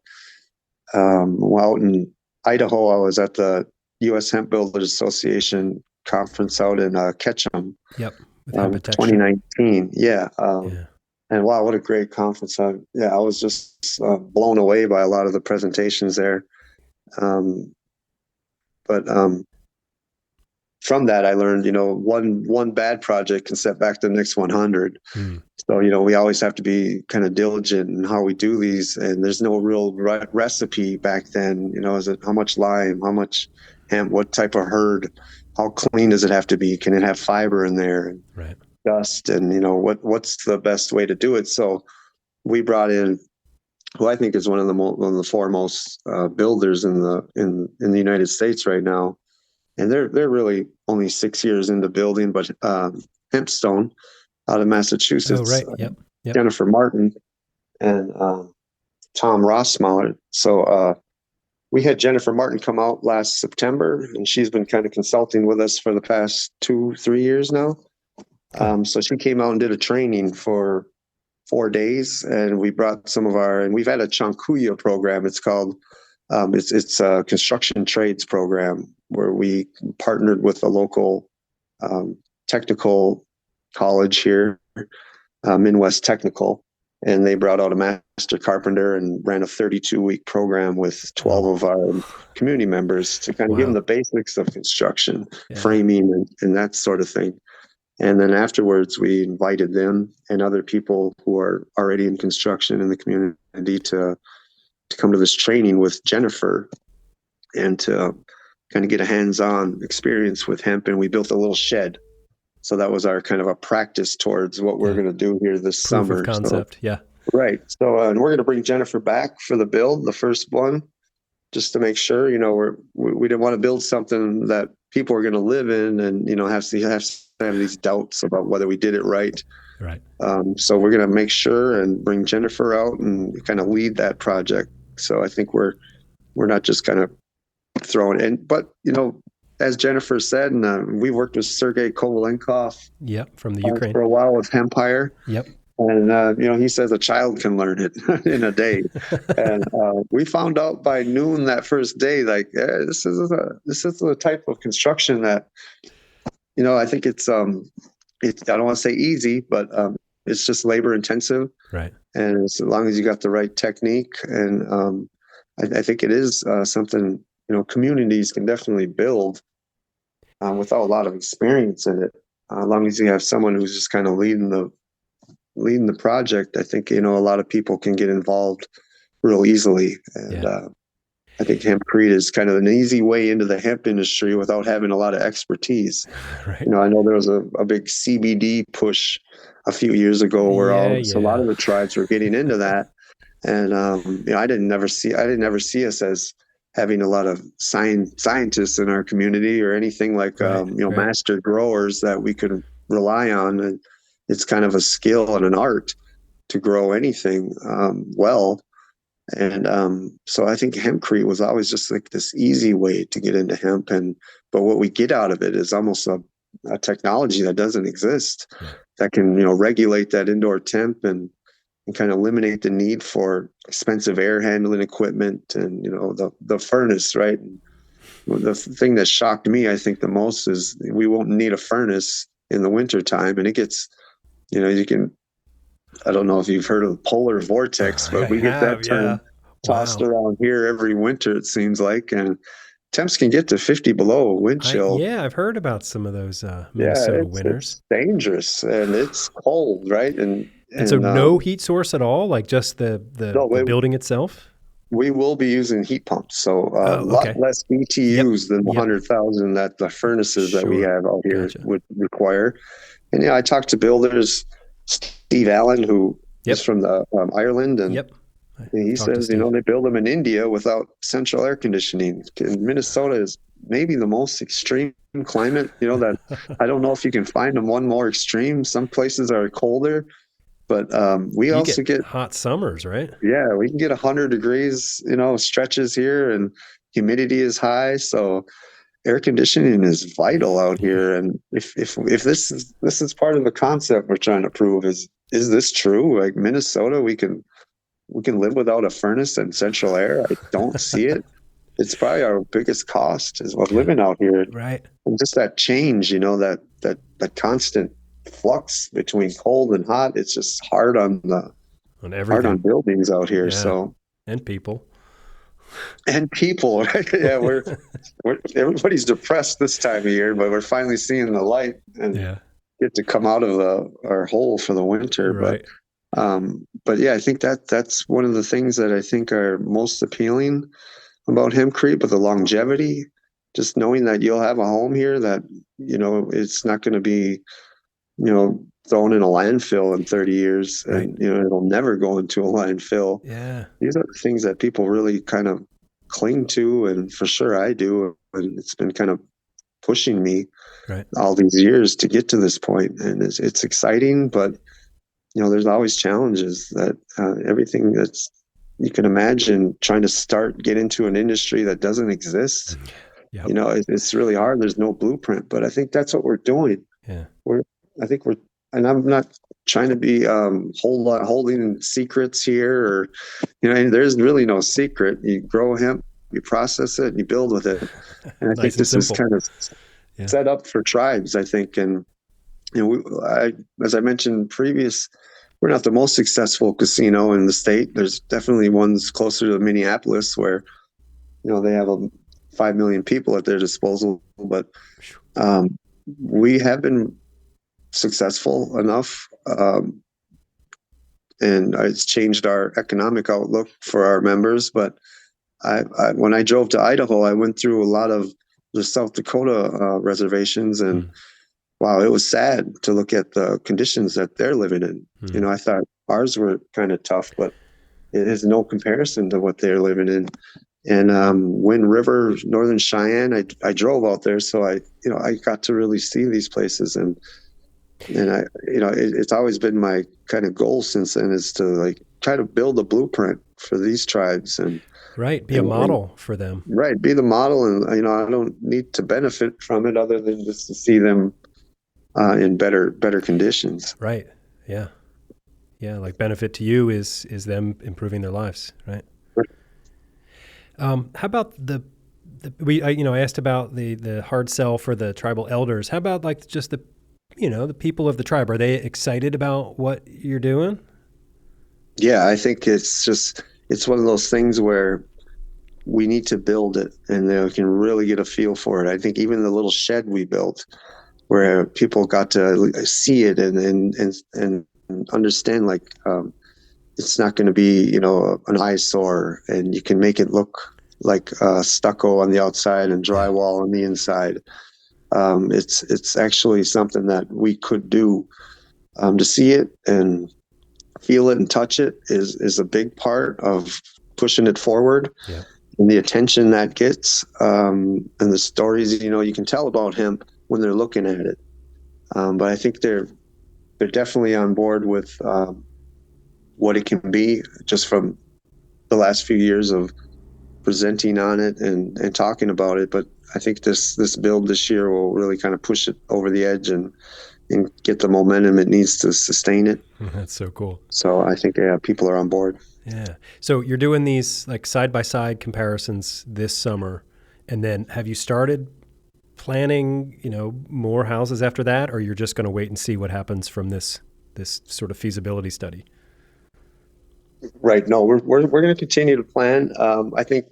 out in Idaho, I was at the U.S. Hemp Builders Association conference out in Ketchum. Yep. With hemp 2019. Yeah. Yeah. And wow, what a great conference. I was just blown away by a lot of the presentations there. But from that, I learned, one bad project can set back the next 100. So, we always have to be kind of diligent in how we do these. And there's no real recipe back then. Is it how much lime, how much hemp, what type of herd, how clean does it have to be? Can it have fiber in there? And right. Dust, and what's the best way to do it? So we brought in who I think is one of the foremost builders in the United States right now, and they're really only 6 years into building, but Hempstone out of Massachusetts. Oh, right. Yep. Jennifer Morton and Tom Rossmauer. So we had Jennifer Morton come out last September, and she's been kind of consulting with us for the past 2-3 years now. So she came out and did a training for 4 days, and we brought and we've had a Chankuya program. It's called, it's a construction trades program where we partnered with a local technical college here, Midwest Technical, and they brought out a master carpenter and ran a 32-week program with 12 of our community members to kind of give them the basics of construction, framing, and that sort of thing. And then afterwards, we invited them and other people who are already in construction in the community to come to this training with Jennifer and to kind of get a hands-on experience with hemp. And we built a little shed. So that was our kind of a practice towards what we're going to do here this summer. Proof of concept, Right. So and we're going to bring Jennifer back for the build, the first one, just to make sure, we didn't want to build something that people are going to live in and, have these doubts about whether we did it right. Right. So we're going to make sure and bring Jennifer out and kind of lead that project. So I think we're not just kind of throwing in, but, as Jennifer said, and we worked with Sergei Kovalenkov. Yep. From the Ukraine. For a while with Hempire. Yep. And, he says a child can learn it in a day. And we found out by noon that first day, this is the type of construction that, I think it's I don't want to say easy, but it's just labor intensive. Right. And as long as you got the right technique, and I think it is something, communities can definitely build without a lot of experience in it. As long as you have someone who's just kind of leading the project, I think, a lot of people can get involved real easily. And I think hempcrete is kind of an easy way into the hemp industry without having a lot of expertise. Right. I know there was a big CBD push a few years ago where a lot of the tribes were getting into that. And, I didn't never see us as having a lot of scientists in our community or anything like, master growers that we could rely on. And it's kind of a skill and an art to grow anything well. And so I think hempcrete was always just like this easy way to get into hemp. But what we get out of it is almost a technology that doesn't exist that can, regulate that indoor temp and kind of eliminate the need for expensive air handling equipment and, the furnace, right? And the thing that shocked me, I think, the most is we won't need a furnace in the wintertime. And it gets, I don't know if you've heard of the polar vortex, but we get that term tossed around here every winter, it seems like. And temps can get to 50 below wind chill. I've heard about some of those Minnesota winters. It's dangerous and it's cold, right? And so no heat source at all, like just the building itself? We will be using heat pumps, so a lot less BTUs than the 100,000 that the furnaces that we have out here would require. And I talked to builders, Steve Allen, who is from the Ireland, and he says, they build them in India without central air conditioning. And Minnesota is maybe the most extreme climate, that I don't know if you can find them one more extreme. Some places are colder. But we You also get get, hot summers, right? yeah, we can get 100 degrees, stretches here, and humidity is high. So air conditioning is vital out Yeah. here. And if this is part of the concept we're trying to prove, is this true? Like Minnesota, we can live without a furnace and central air. I don't see it. It's probably our biggest cost is of Yeah. living out here. Right. And just that change, that constant flux between cold and hot, it's just On hard on everything. buildings out here. Yeah. So, And people. and people, right? Yeah, we're everybody's depressed this time of year, but we're finally seeing the light and Yeah. get to come out of our hole for the winter. Right. But yeah, I think that's one of the things that I think are most appealing about hempcrete, but the longevity, just knowing that you'll have a home here, that it's not going to be thrown in a landfill in 30 years, Right. and it'll never go into a landfill. Yeah. These are the things that people really kind of cling to, and for sure I do, and it's been kind of pushing me Right. all these years to get to this point, and it's exciting, but there's always challenges that everything that's you can imagine trying to get into an industry that doesn't exist. Yep. It's really hard. There's no blueprint, but I think that's what we're doing. Yeah. I think and I'm not trying to be holding secrets here, or there's really no secret. You grow hemp, you process it, and you build with it. And I Nice think and this is simple. kind of Yeah. set up for tribes, I think. And as I mentioned previous, we're not the most successful casino in the state. There's definitely ones closer to Minneapolis where they have 5 million people at their disposal, but we have been successful enough, and it's changed our economic outlook for our members. But when I drove to Idaho, I went through a lot of the South Dakota reservations, and wow, it was sad to look at the conditions that they're living in. I thought ours were kind of tough, but it is no comparison to what they're living in. And Wind River, Northern Cheyenne, I drove out there, so I got to really see these places, and it's always been my kind of goal since then, is to try to build a blueprint for these tribes, and right, be a model for them. Right, be the model, and I don't need to benefit from it other than just to see them in better conditions. Right. Yeah. Yeah. Like benefit to you is them improving their lives. Right. How about I asked about the hard sell for the tribal elders. How about just the people of the tribe? Are they excited about what you're doing? Yeah, I think it's one of those things where we need to build it, and they can really get a feel for it. I think even the little shed we built, where people got to see it and understand, it's not going to be an eyesore, and you can make it look like stucco on the outside and drywall on the inside. It's actually something that we could do. To see it and feel it and touch it is a big part of pushing it forward. Yeah. And the attention that gets, and the stories you can tell about hemp when they're looking at it. But I think they're definitely on board with what it can be, just from the last few years of presenting on it and talking about it. But I think this build this year will really kind of push it over the edge and get the momentum it needs to sustain it. That's so cool. So I think people are on board. Yeah. So you're doing these side-by-side comparisons this summer, and then have you started planning, more houses after that, or you're just going to wait and see what happens from this sort of feasibility study? Right. No, we're going to continue to plan. I think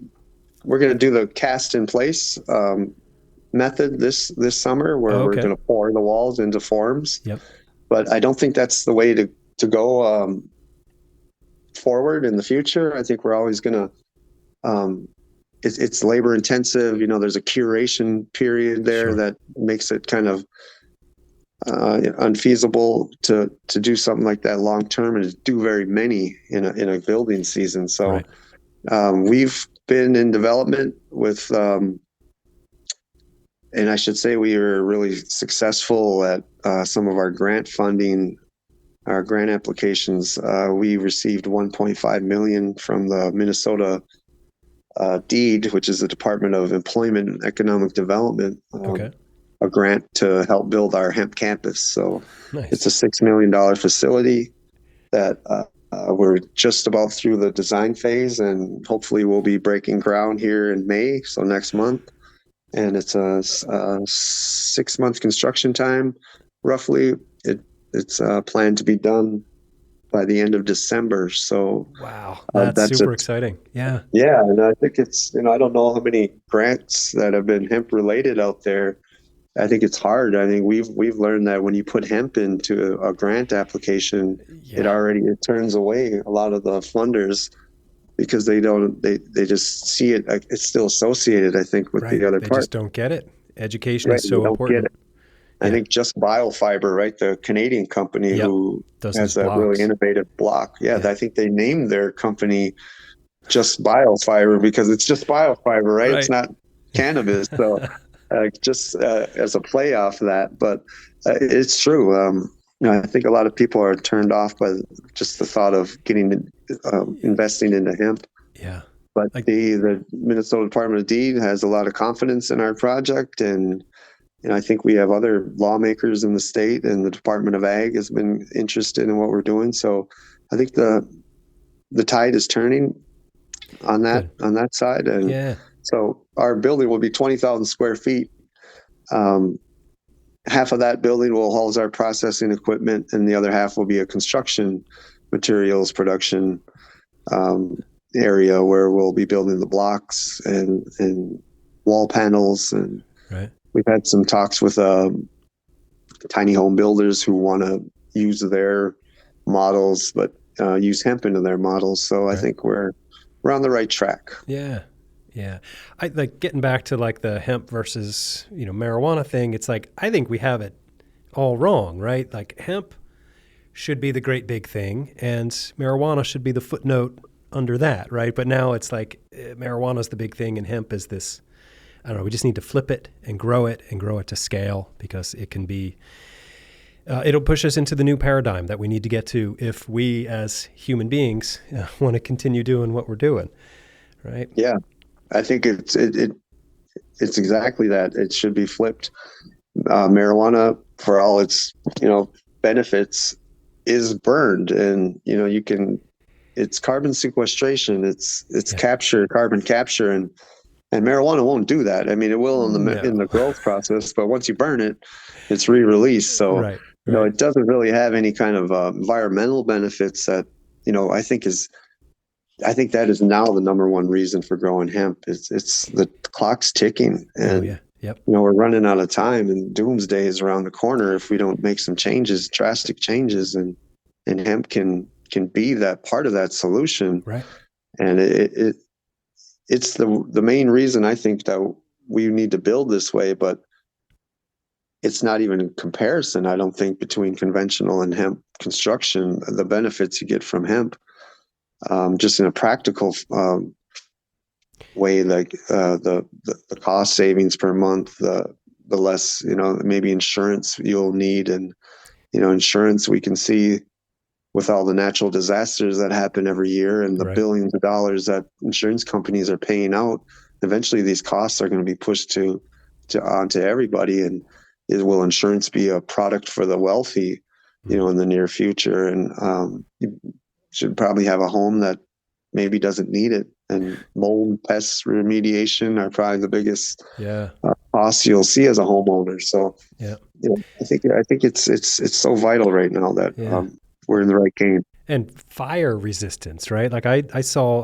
we're going to do the cast in place method this summer, where we're going to pour the walls into forms. Yep. But I don't think that's the way to go forward in the future. I think we're always going to. It's labor intensive. There's a curation period there that makes it kind of unfeasible to do something like that long term, and to do very many in a building season. So we've been in development with, and I should say we were really successful at some of our grant funding our grant applications. We received 1.5 million from the Minnesota DEED, which is the Department of Employment and Economic Development, Okay. a grant to help build our hemp campus. So Nice. it's a $6 million facility that we're just about through the design phase, and hopefully we'll be breaking ground here in May, so next month. And it's a 6 month construction time, roughly. It's planned to be done by the end of December. So Wow. That's that's super a exciting. Yeah. yeah, and I think it's I don't know how many grants that have been hemp related out there. I think it's hard. I think we've learned that when you put hemp into a grant application, Yeah. it turns away a lot of the funders because they just see it. It's still associated, I think, with Right. the other They part. just don't get it. Education Right? is They so don't get important. it. I Yeah. think Just Biofiber, right? The Canadian company Yep. who Does those has a really blocks. innovative block. Yeah, Yeah. I think they named their company Just Biofiber because it's just biofiber, right? It's Right. not cannabis. So just as a play off that, but it's true. I think a lot of people are turned off by just the thought of investing into hemp. Yeah. But Like, the Minnesota Department of Deed has a lot of confidence in our project, and I think we have other lawmakers in the state, and the Department of Ag has been interested in what we're doing. So I think the tide is turning on good. that side, and Yeah. so our building will be 20,000 square feet. Um, Half of that building will house our processing equipment, and the other half will be a construction materials production area where we'll be building the blocks and wall panels. And Right. we've had some talks with tiny home builders who want to use their models, but use hemp into their models. So I Right. think we're on the right track. Yeah. Yeah. I like getting back to like the hemp versus, marijuana thing. It's like, I think we have it all wrong, right? Like hemp should be the great big thing and marijuana should be the footnote under that, right? But now it's like marijuana is the big thing and hemp is this, I don't know, we just need to flip it and grow it to scale because it can be, it'll push us into the new paradigm that we need to get to if we as human beings want to continue doing what we're doing, right? Yeah, I think it's exactly that. It should be flipped. Marijuana, for all its benefits, is burned, and you can. It's carbon sequestration. It's Yeah. carbon capture, and marijuana won't do that. I mean, it will in No. the growth process, but once you burn it, it's re-released. So Right. Right. it doesn't really have any kind of environmental benefits that I think that is now the number one reason for growing hemp. It's the clock's ticking, Oh and yeah. Yep. we're running out of time, and doomsday is around the corner if we don't make some changes, drastic changes, and hemp can be that part of that solution. Right. And it's the main reason I think that we need to build this way, but it's not even in comparison, I don't think, between conventional and hemp construction, the benefits you get from hemp. Just in a practical way, like the cost savings per month, the less maybe insurance you'll need, and insurance we can see with all the natural disasters that happen every year and the Right. billions of dollars that insurance companies are paying out. Eventually, these costs are going to be pushed onto everybody, and will insurance be a product for the wealthy, in the near future? And you should probably have a home that maybe doesn't need it. And mold pest remediation are probably the biggest Yeah. costs you'll see as a homeowner. So Yeah. I think it's so vital right now that Yeah. we're in the right game. And fire resistance, right? Like I saw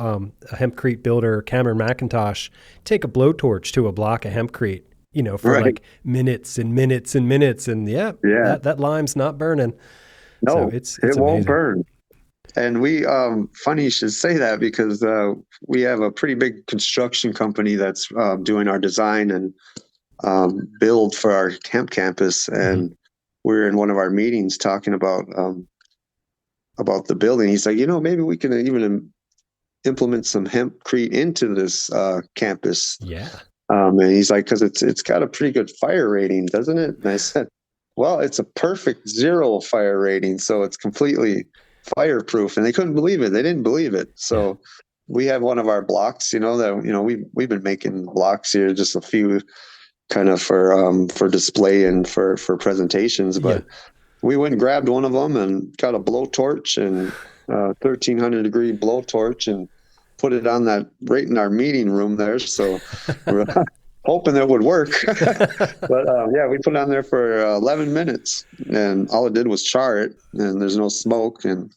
a hempcrete builder, Cameron McIntosh, take a blowtorch to a block of hempcrete, for Right. like minutes and minutes and minutes. And Yeah. that lime's not burning. So No, it's it won't amazing. burn. And we, funny you should say that, because we have a pretty big construction company that's doing our design and build for our hemp campus. And we're in one of our meetings talking about the building. He's like, maybe we can even implement some hempcrete into this campus. Yeah. And he's like, because it's got a pretty good fire rating, doesn't it? And I said, Well, it's a perfect 0 fire rating, so it's completely fireproof, and they couldn't believe it. They didn't believe it. Yeah. So we have one of our blocks, we've been making blocks here, just a few kind of for display and for presentations, Yeah. but we went and grabbed one of them and got a blowtorch and 1300-degree blowtorch and put it on that right in our meeting room there. So we're hoping it would work. But yeah, we put it on there for 11 minutes, and all it did was char it, and there's no smoke. And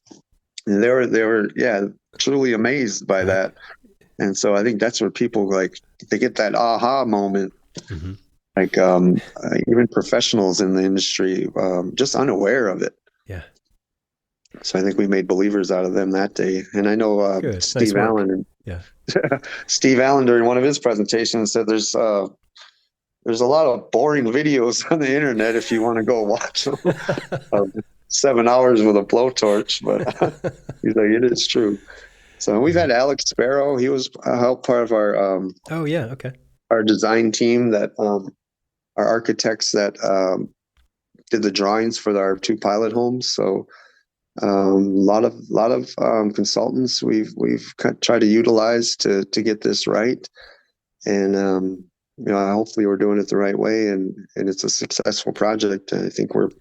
they were truly amazed by that. And so I think that's where people they get that aha moment. Mm-hmm. Even professionals in the industry, just unaware of it. Yeah. So I think we made believers out of them that day. And I know Steve Allen. Steve Allen during one of his presentations said there's a lot of boring videos on the internet if you want to go watch them. 7 hours with a blowtorch, but he's like, it is true. So we've had Alex Sparrow. He was helped part of our our design team, that our architects that did the drawings for our 2 pilot homes. So a lot of consultants we've tried to utilize to get this right, and hopefully we're doing it the right way, and it's a successful project. I think we're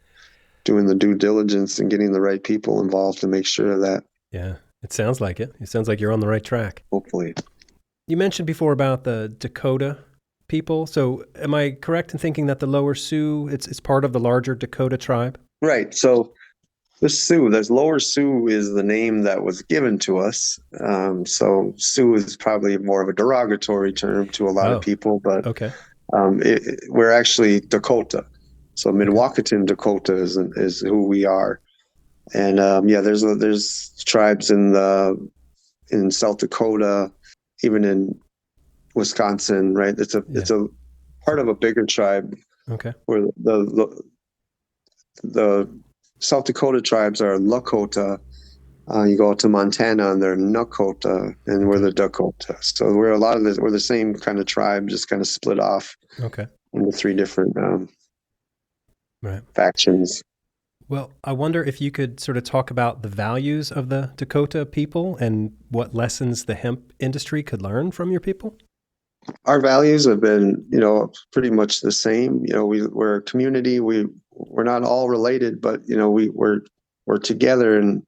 doing the due diligence and getting the right people involved to make sure of that. Yeah, it sounds like it. It sounds like you're on the right track. Hopefully. You mentioned before about the Dakota people. So am I correct in thinking that the Lower Sioux, it's part of the larger Dakota tribe? Right. So there's Lower Sioux is the name that was given to us. So Sioux is probably more of a derogatory term to a lot of people, but we're actually Dakota. So Midwakanton Dakota is who we are. And there's tribes in South Dakota, even in Wisconsin, right? It's a part of a bigger tribe. Okay. Where the South Dakota tribes are Lakota. You go to Montana and they're Nakota, and we're the Dakota. So we're the same kind of tribe, just kind of split off into 3 different factions. Well, I wonder if you could sort of talk about the values of the Dakota people and what lessons the hemp industry could learn from your people. Our values have been, pretty much the same. We're a community. We're not all related, but we're together in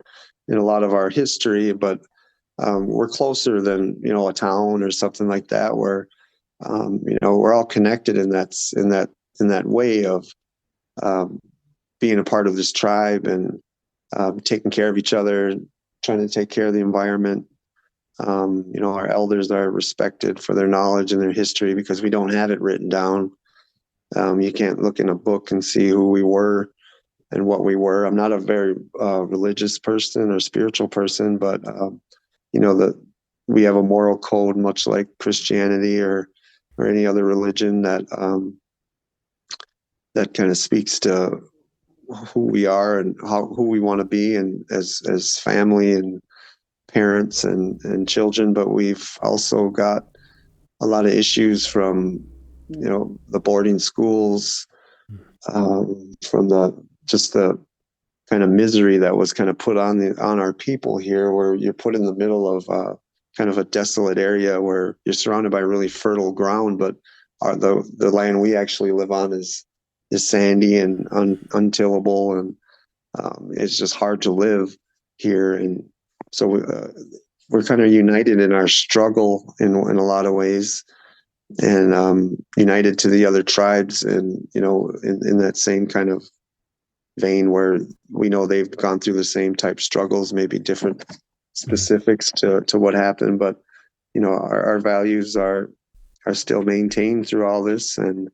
a lot of our history. But we're closer than a town or something like that. Where we're all connected in that way of being a part of this tribe and taking care of each other, trying to take care of the environment. Our elders are respected for their knowledge and their history because we don't have it written down. You can't look in a book and see who we were and what we were. I'm not a very religious person or spiritual person, but we have a moral code, much like Christianity or any other religion that kind of speaks to who we are and who we want to be, and as family and parents and children. But we've also got a lot of issues from the boarding schools, from the kind of misery that was kind of put on our people here, where you're put in the middle of kind of a desolate area where you're surrounded by really fertile ground, but the land we actually live on is sandy and untillable, and it's just hard to live here. And so we're kind of united in our struggle in a lot of ways, and united to the other tribes, and in that same kind of vein where we know they've gone through the same type struggles, maybe different specifics to what happened, but our values are still maintained through all this, and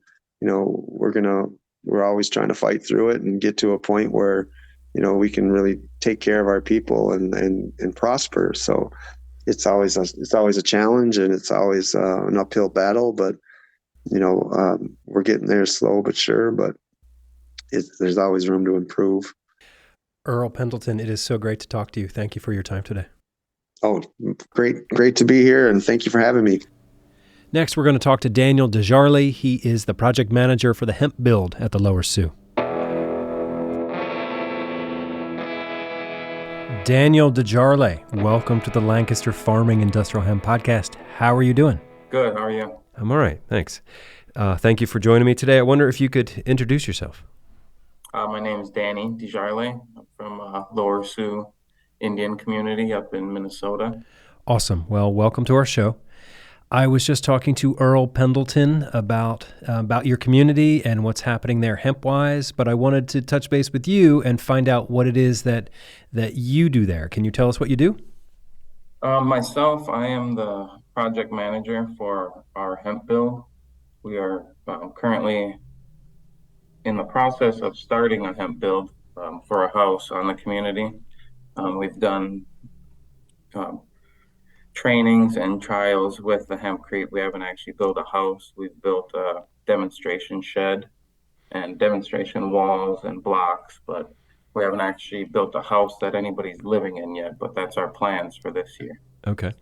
we're always trying to fight through it and get to a point where we can really take care of our people and prosper. So it's always a challenge, and it's always an uphill battle, but we're getting there slow but sure, but there's always room to improve. Earl Pendleton, it is so great to talk to you. Thank you for your time today. Oh, great to be here, and thank you for having me. Next, we're going to talk to Daniel DeJarley. He is the project manager for the hemp build at the Lower Sioux. Daniel DeJarle, welcome to the Lancaster Farming Industrial Hemp Podcast. How are you doing? Good. How are you? I'm all right, thanks. Thank you for joining me today. I wonder if you could introduce yourself. My name is Danny DeJarle. I'm from Lower Sioux Indian Community up in Minnesota. Awesome. Well, welcome to our show. I was just talking to Earl Pendleton about your community and what's happening there hemp-wise, but I wanted to touch base with you and find out what it is that you do there. Can you tell us what you do? Myself, I am the project manager for our hemp build. We are currently in the process of starting a hemp build for a house on the community. We've done trainings and trials with the hempcrete. We haven't actually built a house. We've built a demonstration shed and demonstration walls and blocks, but we haven't actually built a house that anybody's living in yet, but that's our plans for this year. Okay.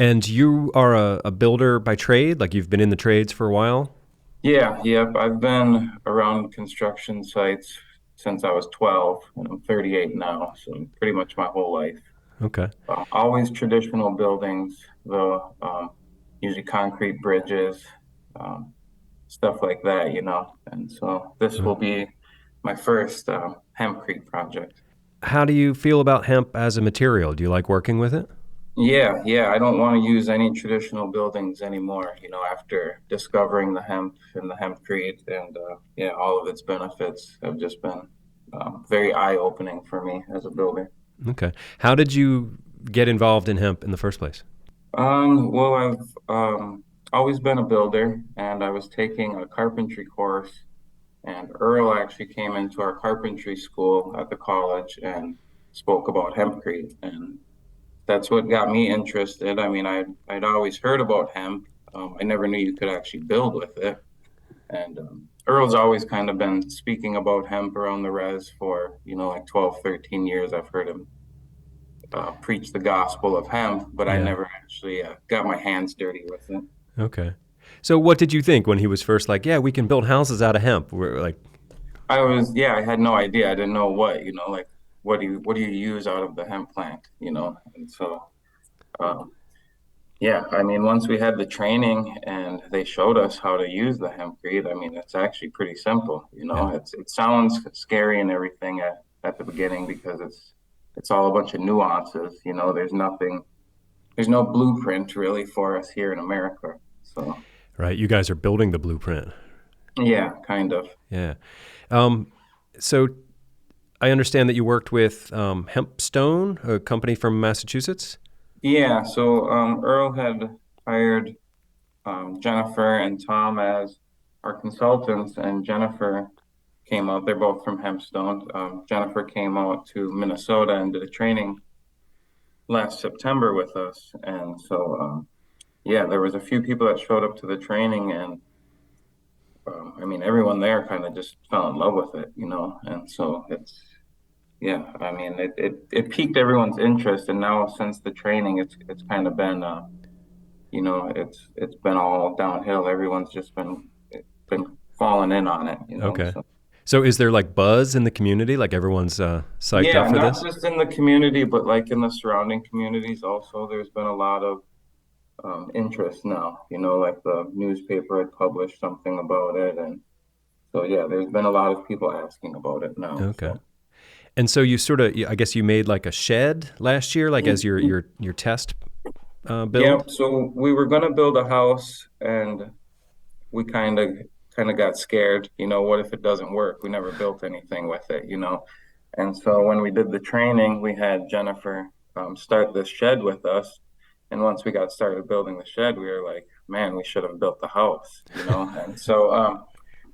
And you are a builder by trade? Like you've been in the trades for a while? Yep. I've been around construction sites since I was 12, and I'm 38 now, so pretty much my whole life. Okay. Always traditional buildings, though, usually concrete bridges, stuff like that, And so this will be my first hempcrete project. How do you feel about hemp as a material? Do you like working with it? Yeah. I don't want to use any traditional buildings anymore, after discovering the hemp and the hempcrete and all of its benefits have just been very eye-opening for me as a builder. Okay. How did you get involved in hemp in the first place? Well, I've always been a builder, and I was taking a carpentry course, and Earl actually came into our carpentry school at the college and spoke about hempcrete, and that's what got me interested. I mean, I'd always heard about hemp. I never knew you could actually build with it, and Earl's always kind of been speaking about hemp around the res for, like 12, 13 years. I've heard him preach the gospel of hemp, but I never actually got my hands dirty with it. Okay. So what did you think when he was first like, yeah, we can build houses out of hemp? We're like, I had no idea. I didn't know what, like what do you use out of the hemp plant, And so, I mean, once we had the training and they showed us how to use the hempcrete, I mean, it's actually pretty simple, It sounds scary and everything at the beginning because it's all a bunch of nuances, there's no blueprint really for us here in America. So right, you guys are building the blueprint. Yeah, kind of. Yeah. So I understand that you worked with Hempstone, a company from Massachusetts. Yeah, so Earl had hired Jennifer and Tom as our consultants, and Jennifer came out. They're both from Hempstone. Jennifer came out to Minnesota and did a training last September with us, and so there was a few people that showed up to the training, and I mean, everyone there kind of just fell in love with it, And so I mean, it piqued everyone's interest, and now since the training, it's kind of been, it's been all downhill. Everyone's just been falling in on it, Okay. So is there like buzz in the community? Like everyone's psyched up for this? Yeah, not just in the community, but like in the surrounding communities also, there's been a lot of interest now, like the newspaper had published something about it. And so, there's been a lot of people asking about it now. Okay. So. And so you sort of, I guess you made like a shed last year, like as your test build? Yeah, so we were going to build a house and we kind of got scared, what if it doesn't work? We never built anything with it, And so when we did the training, we had Jennifer start this shed with us. And once we got started building the shed, we were like, man, we should have built the house, And so,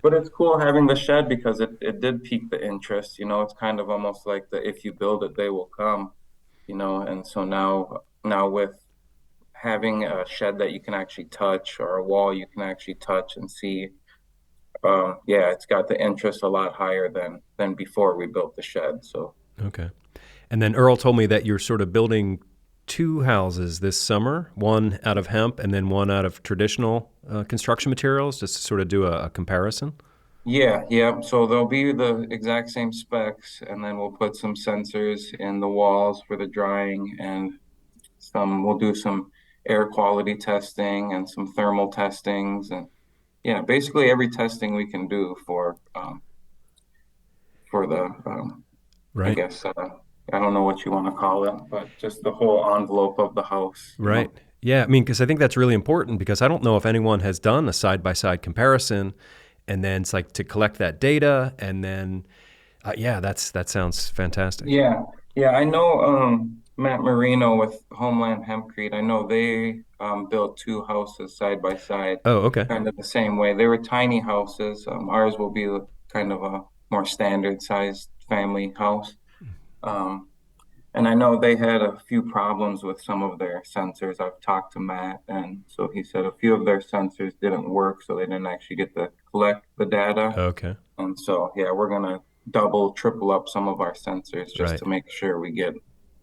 but it's cool having the shed because it did pique the interest, It's kind of almost like the if you build it, they will come, And so now with having a shed that you can actually touch or a wall you can actually touch and see, it's got the interest a lot higher than before we built the shed. So okay. And then Earl told me that you're sort of building two houses this summer, one out of hemp and then one out of traditional construction materials, just to sort of do a comparison. Yeah, yeah. So they'll be the exact same specs, and then we'll put some sensors in the walls for the drying, and we'll do some air quality testing and some thermal testings, and yeah, basically every testing we can do for the I Right. guess I don't know what you want to call it, but just the whole envelope of the house, you Right. know. Yeah. I mean, because I think that's really important because I don't know if anyone has done a side by side comparison, and then it's like to collect that data, and then yeah, that sounds fantastic. Yeah, yeah, I know Matt Marino with Homeland Hempcrete. I know they built two houses side by side, Oh, okay. kind of the same way. They were tiny houses. Ours will be kind of a more standard sized family house. Um, and I know they had a few problems with some of their sensors. I've talked to Matt, and so he said a few of their sensors didn't work, so they didn't actually get to collect the data. Okay. And so, yeah, we're gonna double, triple up some of our sensors just Right. to make sure we get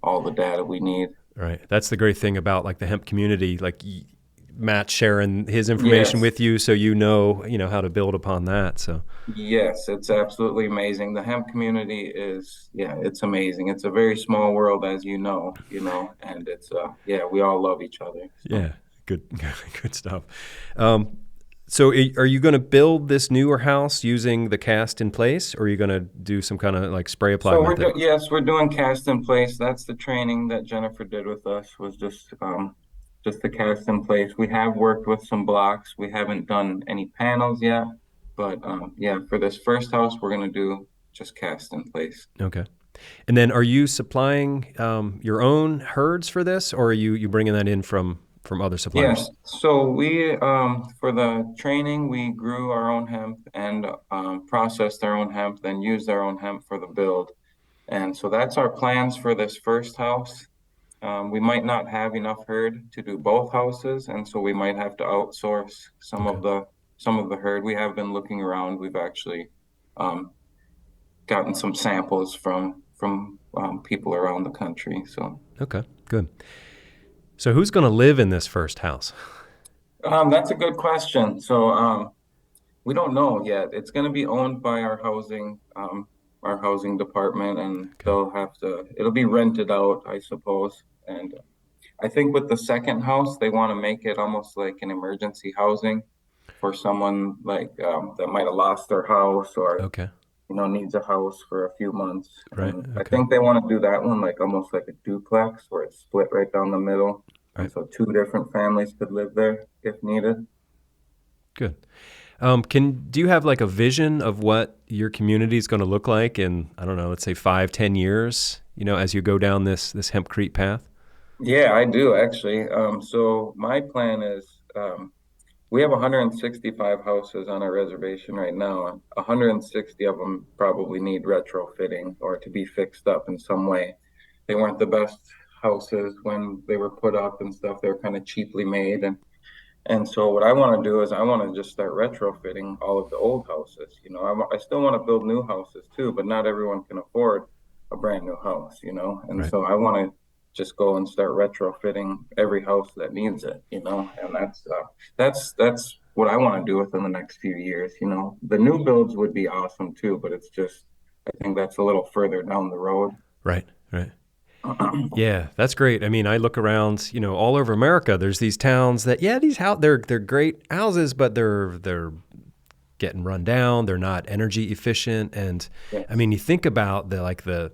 all the data we need. Right. That's the great thing about like the hemp community, like Matt sharing his information Yes, with you, so you know how to build upon that. So yes, it's absolutely amazing. The hemp community is, yeah, it's amazing. It's a very small world, as and it's yeah, we all love each other. So. yeah, good, good stuff. Um, so are you going to build this newer house using the cast in place, or are you going to do some kind of like spray apply So method? yes, we're doing cast in place. That's the training that Jennifer did with us was just the cast in place. We have worked with some blocks. We haven't done any panels yet, but yeah, for this first house, we're gonna do just cast in place. Okay. And then are you supplying your own herds for this, or are you bringing that in from other suppliers? Yes, so we for the training we grew our own hemp and processed our own hemp, then used our own hemp for the build. And so that's our plans for this first house. We might not have enough herd to do both houses, and so we might have to outsource Okay. some of the herd. We have been looking around. We've actually um, gotten some samples from people around the country. So Okay. Good. So who's going to live in this first house? that's a good question. So we don't know yet. It's going to be owned by our housing department, and Okay. they'll have to. It'll be rented out, I suppose, and I think with the second house, they want to make it almost like an emergency housing for someone like that might have lost their house or Okay. needs a house for a few months. Right. And I Okay. think they want to do that one like almost like a duplex where it's split right down the middle. And Right. so two different families could live there if needed. Good. Do you have like a vision of what your community is going to look like in, I don't know, let's say 5, 10 years, as you go down this hempcrete path? Yeah, I do actually. So my plan is we have 165 houses on our reservation right now. 160 of them probably need retrofitting or to be fixed up in some way. They weren't the best houses when they were put up and stuff. They were kind of cheaply made, and so what I want to do is I want to just start retrofitting all of the old houses. I still want to build new houses too, but not everyone can afford a brand new house. And Right. so I want to just go and start retrofitting every house that needs it. And that's what I want to do within the next few years. The new builds would be awesome too, but it's just I think that's a little further down the road. Right. Right. Yeah, that's great. I mean, I look around, all over America. There's these towns that, yeah, they're great houses, but they're getting run down. They're not energy efficient, and I Yes. mean, you think about the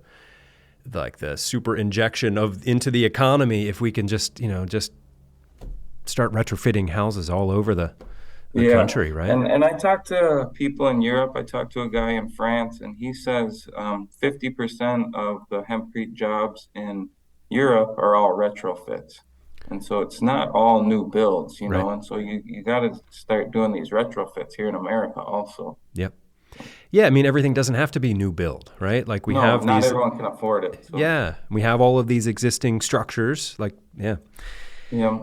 super injection of into the economy if we can just start retrofitting houses all over the Yeah, country, right? and I talked to people in Europe. I talked to a guy in France, and he says 50% of the hempcrete jobs in Europe are all retrofits, and so it's not all new builds, Right. And so you got to start doing these retrofits here in America also. Yep. Yeah, I mean, everything doesn't have to be new build, right? Like we No, have not these, everyone can afford it. So yeah, we have all of these existing structures. Like, yeah, yeah,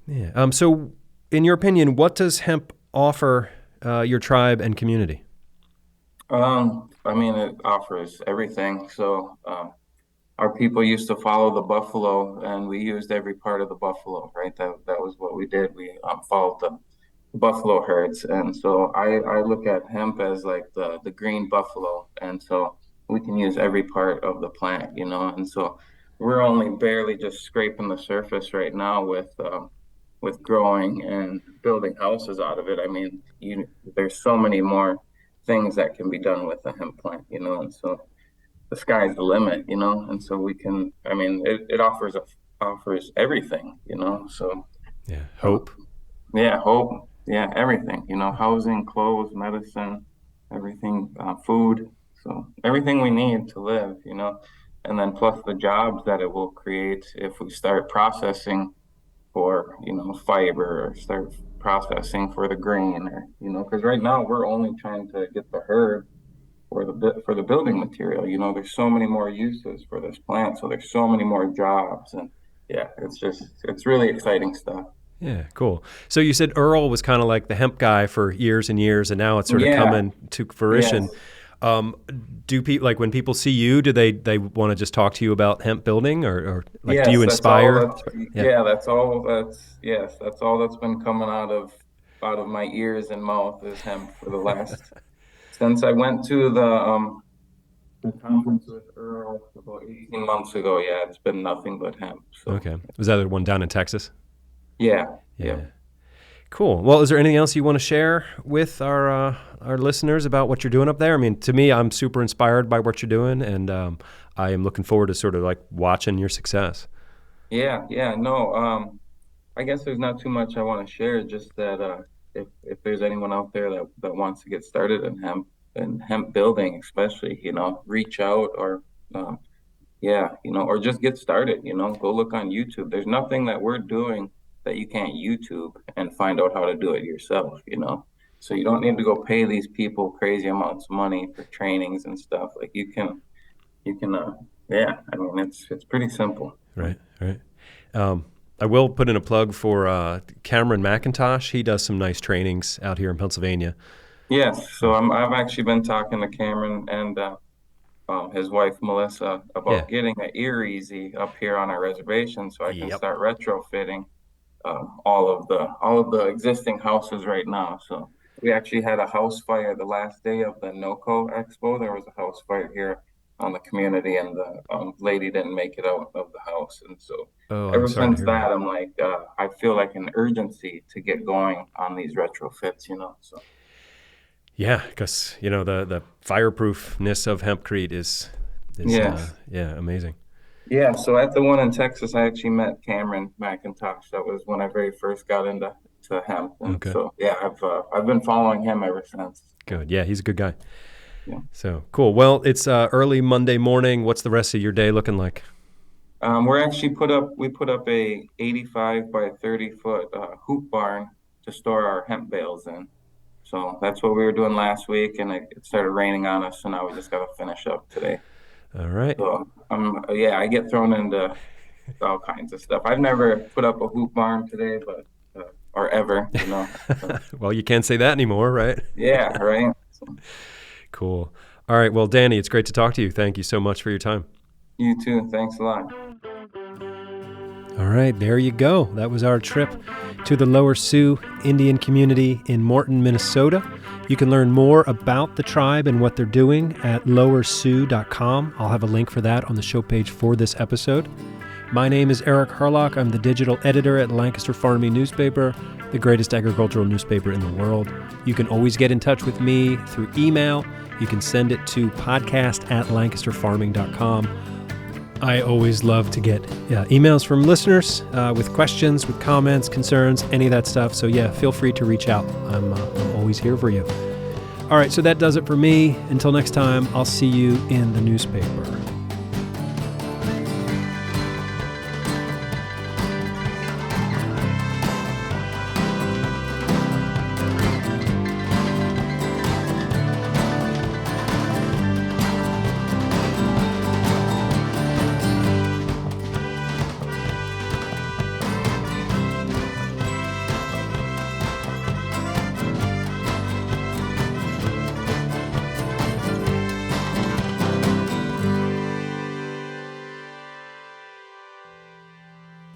yeah. So, in your opinion, what does hemp offer your tribe and community? I mean it offers everything. So our people used to follow the buffalo, and we used every part of the buffalo, right? That was what we did. We followed buffalo herds. And so I look at hemp as like the green buffalo. And so we can use every part of the plant, and so we're only barely just scraping the surface right now with growing and building houses out of it. I mean, there's so many more things that can be done with a hemp plant, and so the sky's the limit, and so we can, I mean, it offers everything, so Yeah. uh, Hope. yeah, hope. Yeah, everything. Housing, clothes, medicine, everything, food. So everything we need to live. And then plus the jobs that it will create if we start processing for, fiber or start processing for the grain or, because right now we're only trying to get the herd for the building material. There's so many more uses for this plant, so there's so many more jobs, and yeah, it's really exciting stuff. Yeah, cool. So you said Earl was kind of like the hemp guy for years and years, and now it's sort of Yeah. coming to Yes. fruition. Do people like when people see you? Do they want to just talk to you about hemp building, or like do you Yes, that's all inspire? that's Yeah. yeah, that's all that's yes, that's all that's been coming out of my ears and mouth is hemp for the last since I went to the conference with Earl about 18 months ago. Yeah, it's been nothing but hemp. So Okay. Was that the one down in Texas? yeah, yeah. Yeah. Cool. Well, is there anything else you want to share with our listeners about what you're doing up there? I mean, to me, I'm super inspired by what you're doing, and I am looking forward to sort of like watching your success. Yeah, yeah, no. I guess there's not too much I want to share, just that if there's anyone out there that wants to get started in hemp and hemp building, especially, reach out or um, yeah, or just get started, go look on YouTube. There's nothing that we're doing that you can't YouTube and find out how to do it yourself. So you don't need to go pay these people crazy amounts of money for trainings and stuff. Like you can, yeah, I mean, it's pretty simple. Right. Right. Um, I will put in a plug for Cameron McIntosh. He does some nice trainings out here in Pennsylvania. Yes, so I've actually been talking to Cameron and his wife Melissa Yeah. about getting an ear easy up here on our reservation so I can Yep. start retrofitting all of the existing houses right now. So we actually had a house fire the last day of the NOCO Expo. There was a house fire here on the community, and the lady didn't make it out of the house. And so Oh, I'm ever sorry to since hear that. that, I'm like, I feel like an urgency to get going on these retrofits. So Yeah, because the fireproofness of hempcrete is yes. yeah, amazing. Yeah, so at the one in Texas, I actually met Cameron McIntosh. That was when I very first got into hemp, and Okay. so yeah, I've been following him ever since. So, Good. Yeah, he's a good guy. yeah. So cool. Well, it's early Monday morning. What's the rest of your day looking like? We put up a 85 by 30 foot hoop barn to store our hemp bales in. So that's what we were doing last week, and it started raining on us, so now we just got to finish up today. All right. So yeah, I get thrown into all kinds of stuff. I've never put up a hoop barn today, but or ever. So, Well, you can't say that anymore, right? yeah, right. So, Cool. All right. Well, Danny, it's great to talk to you. Thank you so much for your time. you too. Thanks a lot. All right, there you go. That was our trip to the Lower Sioux Indian Community in Morton, Minnesota. You can learn more about the tribe and what they're doing at lowersioux.com. I'll have a link for that on the show page for this episode. My name is Eric Herlock. I'm the digital editor at Lancaster Farming Newspaper, the greatest agricultural newspaper in the world. You can always get in touch with me through email. You can send it to podcast@lancasterfarming.com. I always love to get emails from listeners with questions, with comments, concerns, any of that stuff. So yeah, feel free to reach out. I'm always here for you. All right, so that does it for me. Until next time, I'll see you in the newspaper.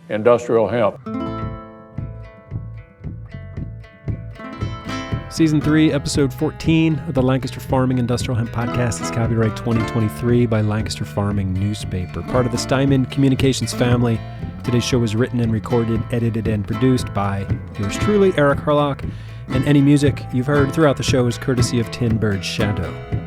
Industrial hemp. Season 3, Episode 14 of the Lancaster Farming Industrial Hemp Podcast is copyright 2023 by Lancaster Farming Newspaper, part of the Steinman Communications family. Today's show was written and recorded, edited, and produced by yours truly, Eric Harlock, and any music you've heard throughout the show is courtesy of Tin Bird Shadow.